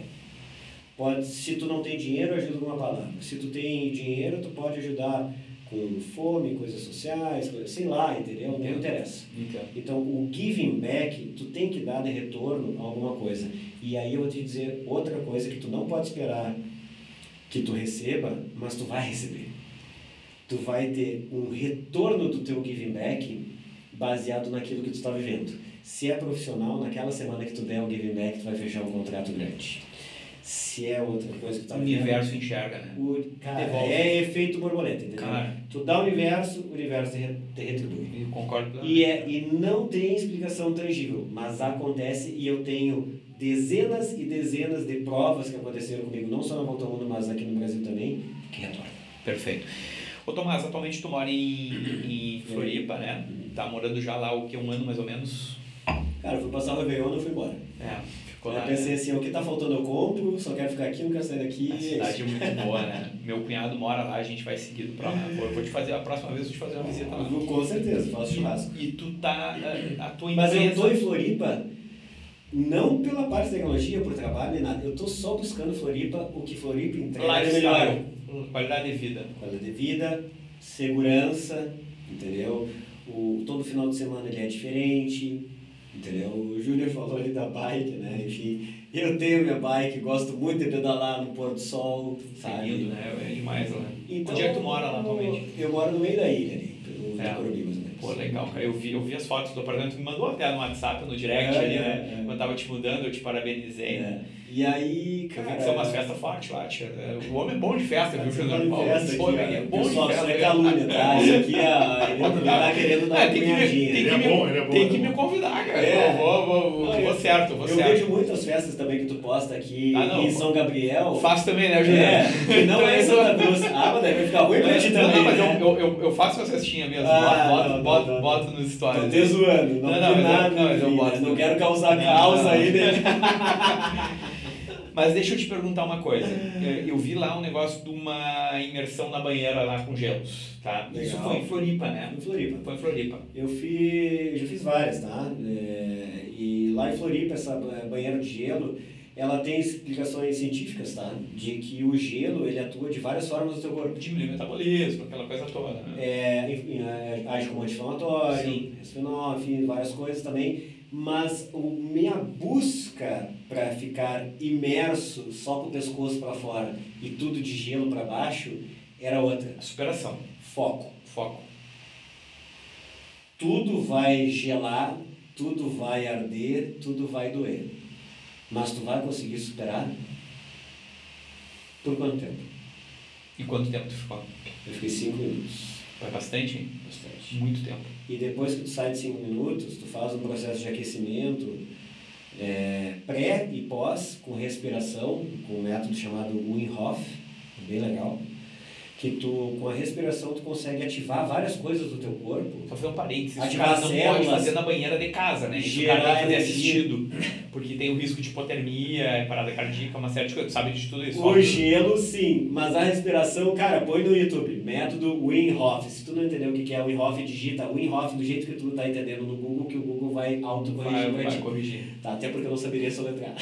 Se tu não tem dinheiro, ajuda com uma palavra. Se tu tem dinheiro, tu pode ajudar com fome, coisas sociais, sei lá, entendeu? Não interessa. Então, o giving back, tu tem que dar de retorno alguma coisa. E aí eu vou te dizer outra coisa que tu não pode esperar que tu receba, mas tu vai receber. Tu vai ter um retorno do teu giving back baseado naquilo que tu está vivendo. Se é profissional, naquela semana que tu der o giving back, tu vai fechar um contrato grande. Se é outra coisa que tu tá vivendo... O universo enxerga, né? Cara, é efeito borboleta, entendeu? Cara. Tu dá o universo te retribui. Eu concordo. E não tem explicação tangível, mas acontece, e eu tenho dezenas e dezenas de provas que aconteceram comigo, não só na Volta ao Mundo, mas aqui no Brasil também, que retornam. Perfeito. Ô Tomás, atualmente tu mora em Floripa, né? Tá morando já lá o que, um ano mais ou menos? Cara, eu fui passar o Réveillon e eu fui embora. Ficou lá. Eu pensei assim, o que tá faltando eu compro, só quero ficar aqui, não quero sair daqui. A cidade é muito boa, né? Meu cunhado mora lá, a gente vai seguido pra lá. Vou te fazer, a próxima vez eu vou te fazer uma visita lá. Com certeza, faço churrasco. E tu tá, a tua empresa... Mas eu tô em Floripa, não pela parte de tecnologia, por trabalho, nem nada. Eu tô só buscando Floripa, o que Floripa entrega é melhor. Qualidade de vida. Qualidade de vida, segurança, entendeu? Todo final de semana ele é diferente, entendeu? O Júnior falou ali da bike, né? Enfim, eu tenho minha bike, gosto muito de pedalar no pôr do sol, sabe? Lindo, né? É demais lá. Então, onde é que tu mora lá atualmente? Eu moro no meio da ilha ali, pelo Tucurubi, mais ou menos. Pô, legal, cara. Eu vi as fotos do apartamento, tu me mandou até no WhatsApp, no direct ali, né? Quando tava te mudando, eu te parabenizei, né? E aí, cara... Eu vi que são umas festas fortes lá, tia. O homem é bom de festa, viu, Júnior? O homem é bom de festa. Pessoal, isso é calúnia, tá? Isso aqui, ele tá querendo dar uma cunhadinha. Tem que me convidar, cara. Vou certo. Eu vejo muitas festas também que tu posta aqui em São Gabriel. Faço também, né, Júnior? Que não é Santa Cruz. Mas daí vai ficar ruim pra ti também. Não, mas eu faço as festinhas mesmo. Boto nos stories. Tô te zoando. Não quero causar causa aí, né? Mas deixa eu te perguntar uma coisa. Eu vi lá um negócio de uma imersão na banheira lá com gelos, tá? Legal. Isso foi em Floripa, né? Foi em Floripa. Eu já fiz várias, tá? E lá em Floripa, essa banheira de gelo, ela tem explicações científicas, tá? De que o gelo, ele atua de várias formas no teu corpo. Diminui o metabolismo, aquela coisa toda, né? Enfim, age como anti-inflamatório, resfriol, enfim, várias coisas também. Mas minha busca para ficar imerso só com o pescoço para fora e tudo de gelo para baixo era outra. Superação. Foco. Foco. Tudo vai gelar, tudo vai arder, tudo vai doer. Mas tu vai conseguir superar? Por quanto tempo? E quanto tempo tu ficou? Eu fiquei 5 minutos. Foi bastante, hein? Bastante. Muito tempo. e depois que tu sai de 5 minutos, tu faz um processo de aquecimento pré e pós, com respiração, com um método chamado Wim Hof, bem legal, que tu, com a respiração, tu consegue ativar várias coisas do teu corpo. Só fazer um parênteses, o ativar cara não células, pode fazer na banheira de casa, né? Isso o cara tem que fazer assistido, porque tem o risco de hipotermia, parada cardíaca, uma série de coisas, tu sabe de tudo isso. O gelo, sim, mas a respiração, cara, põe no YouTube, método Wim Hof. Se tu não entendeu o que é Wim Hof, digita Wim Hof do jeito que tu tá entendendo no Google, que o Google vai autocorrigir pra ti. Corrigir. Tá, até porque eu não saberia soletrar.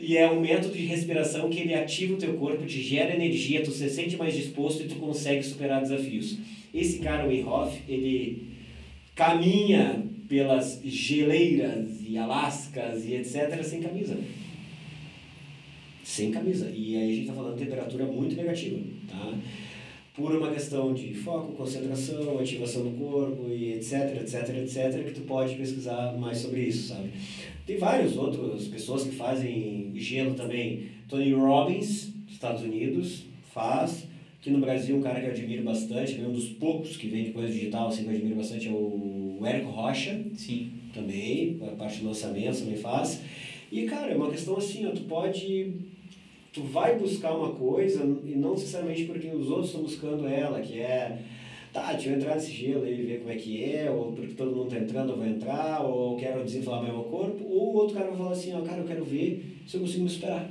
E é um método de respiração que ele ativa o teu corpo, te gera energia, tu se sente mais disposto e tu consegue superar desafios. Esse cara, o Wim Hof, ele caminha pelas geleiras e alascas e etc. sem camisa. Sem camisa. E aí a gente tá falando de temperatura muito negativa, tá? Por uma questão de foco, concentração, ativação do corpo e etc, que tu pode pesquisar mais sobre isso, sabe? Tem várias outras pessoas que fazem gelo também. Tony Robbins, dos Estados Unidos, faz. Aqui no Brasil, um cara que eu admiro bastante, um dos poucos que vende coisa digital, assim, que eu admiro bastante, é o Érico Rocha. Sim. Também, a parte de lançamento também faz. E, cara, é uma questão assim, ó, tu vai buscar uma coisa e não necessariamente porque os outros estão buscando ela, que é, tá, deixa eu entrar nesse gelo aí e ver como é que é, ou porque todo mundo tá entrando, eu vou entrar, ou quero desinflamar meu corpo, ou o outro cara vai falar assim, ó, cara, eu quero ver se eu consigo me superar.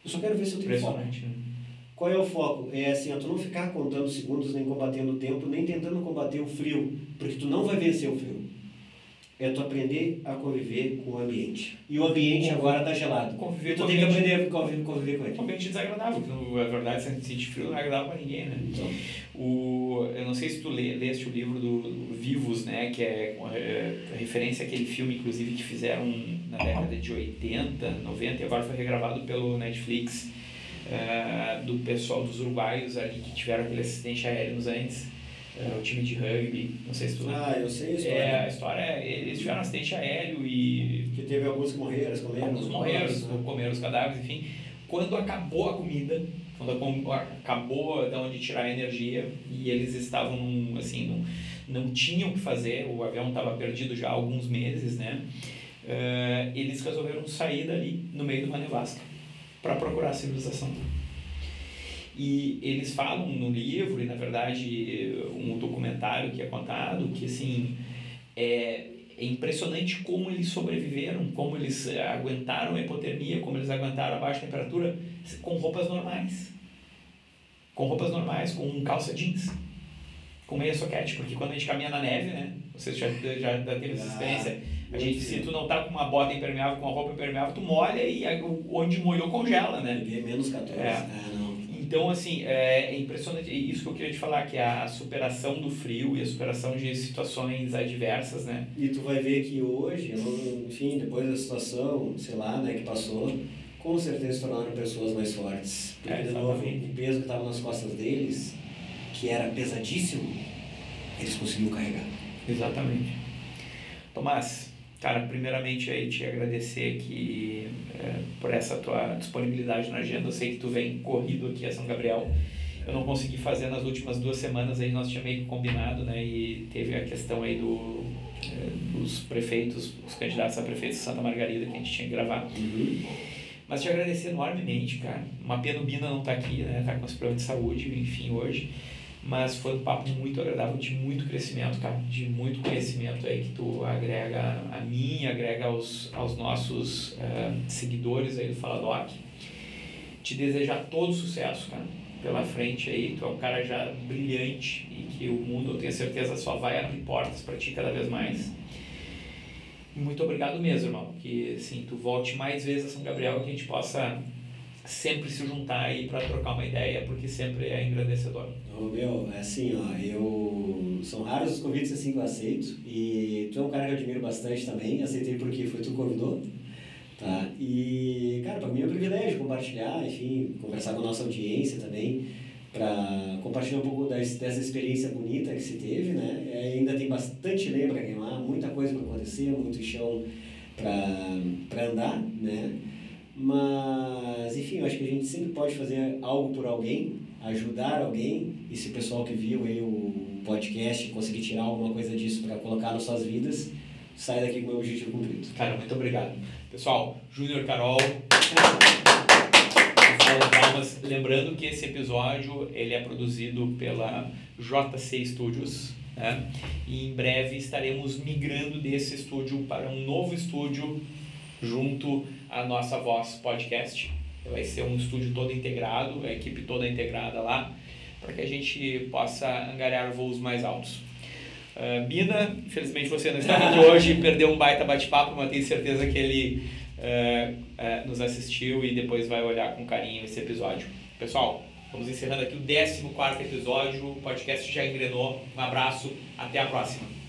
Eu só quero ver se eu tenho foco. Né? Qual é o foco? É assim, ó, tu não ficar contando segundos, nem combatendo o tempo, nem tentando combater o frio, porque tu não vai vencer o frio. É tu aprender a conviver com o ambiente. E o ambiente agora tá gelado. Tu tem que aprender a conviver com ele. Um ambiente desagradável, porque na verdade se sentir frio não é agradável para ninguém, né? Então, eu não sei se tu leste o livro do Vivos, né? Que é referência àquele filme, inclusive, que fizeram na década de 80, 90 e agora foi regravado pelo Netflix, do pessoal dos uruguaios ali que tiveram aquele acidente aéreo nos Andes. O time de rugby, não sei se tu... eu sei a história. A história eles tiveram um acidente aéreo e... Que teve alguns que morreram, alguns morreram, comeram os cadáveres, enfim. Quando acabou a comida, quando acabou de onde tirar a energia e eles estavam, assim, não tinham o que fazer, o avião estava perdido já há alguns meses, né? Eles resolveram sair dali, no meio de uma nevasca, para procurar a civilização. E eles falam no livro, e na verdade um documentário que é contado, que assim, é impressionante como eles sobreviveram, como eles aguentaram a hipotermia, como eles aguentaram a baixa temperatura com roupas normais. Com roupas normais, com calça jeans, com meia soquete, porque quando a gente caminha na neve, né, você já teve essa experiência, se tu não tá com uma bota impermeável, com uma roupa impermeável, tu molha e onde molhou congela, né? Peguei menos 14. Não. Então, assim, é impressionante, isso que eu queria te falar, que é a superação do frio e a superação de situações adversas, né? E tu vai ver que hoje, enfim, depois da situação, sei lá, né, que passou, com certeza se tornaram pessoas mais fortes. Porque, de novo, o peso que estava nas costas deles, que era pesadíssimo, eles conseguiram carregar. Exatamente. Tomás, cara, primeiramente aí te agradecer aqui por essa tua disponibilidade na agenda. Eu sei que tu vem corrido aqui a São Gabriel. Eu não consegui fazer nas últimas 2 semanas, aí nós tínhamos meio que combinado, né? E teve a questão aí dos prefeitos, os candidatos a prefeitos de Santa Margarida, que a gente tinha que gravar. Uhum. Mas te agradecer enormemente, cara. Uma pena o Bina não tá aqui, né? Tá com esse problema de saúde, enfim, hoje. Mas foi um papo muito agradável, de muito crescimento, cara, de muito conhecimento aí que tu agrega a mim, agrega aos nossos seguidores aí do Fala Doc. Te desejar todo sucesso, cara, pela frente aí. Tu é um cara já brilhante e que o mundo, eu tenho certeza, só vai abrir portas para ti cada vez mais. Muito obrigado mesmo, irmão, que assim, tu volte mais vezes a São Gabriel, que a gente possa sempre se juntar aí para trocar uma ideia, porque sempre é engrandecedor. Assim, ó, são raros os convites assim que eu aceito, e tu é um cara que eu admiro bastante também, aceitei porque foi tu que convidou, tá? E, cara, para mim é um privilégio compartilhar, enfim, conversar com a nossa audiência também, para compartilhar um pouco dessa experiência bonita que se teve, né? Ainda tem bastante lenha para queimar, muita coisa para acontecer, muito chão para andar, né? Mas, enfim, eu acho que a gente sempre pode fazer algo por alguém, ajudar alguém, e se o pessoal que viu aí o podcast, conseguir tirar alguma coisa disso para colocar nas suas vidas, saia daqui com o meu objetivo cumprido. Cara, muito obrigado. Pessoal, Júnior Carol, palmas. Lembrando que esse episódio ele é produzido pela JC Studios, né? E em breve estaremos migrando desse estúdio para um novo estúdio junto à nossa Voz Podcast. Vai ser um estúdio todo integrado, a equipe toda integrada lá, para que a gente possa angariar voos mais altos. Bina, infelizmente você não está aqui hoje, perdeu um baita bate-papo, mas tenho certeza que ele nos assistiu e depois vai olhar com carinho esse episódio. Pessoal, vamos encerrando aqui o 14º episódio, o podcast já engrenou. Um abraço, até a próxima.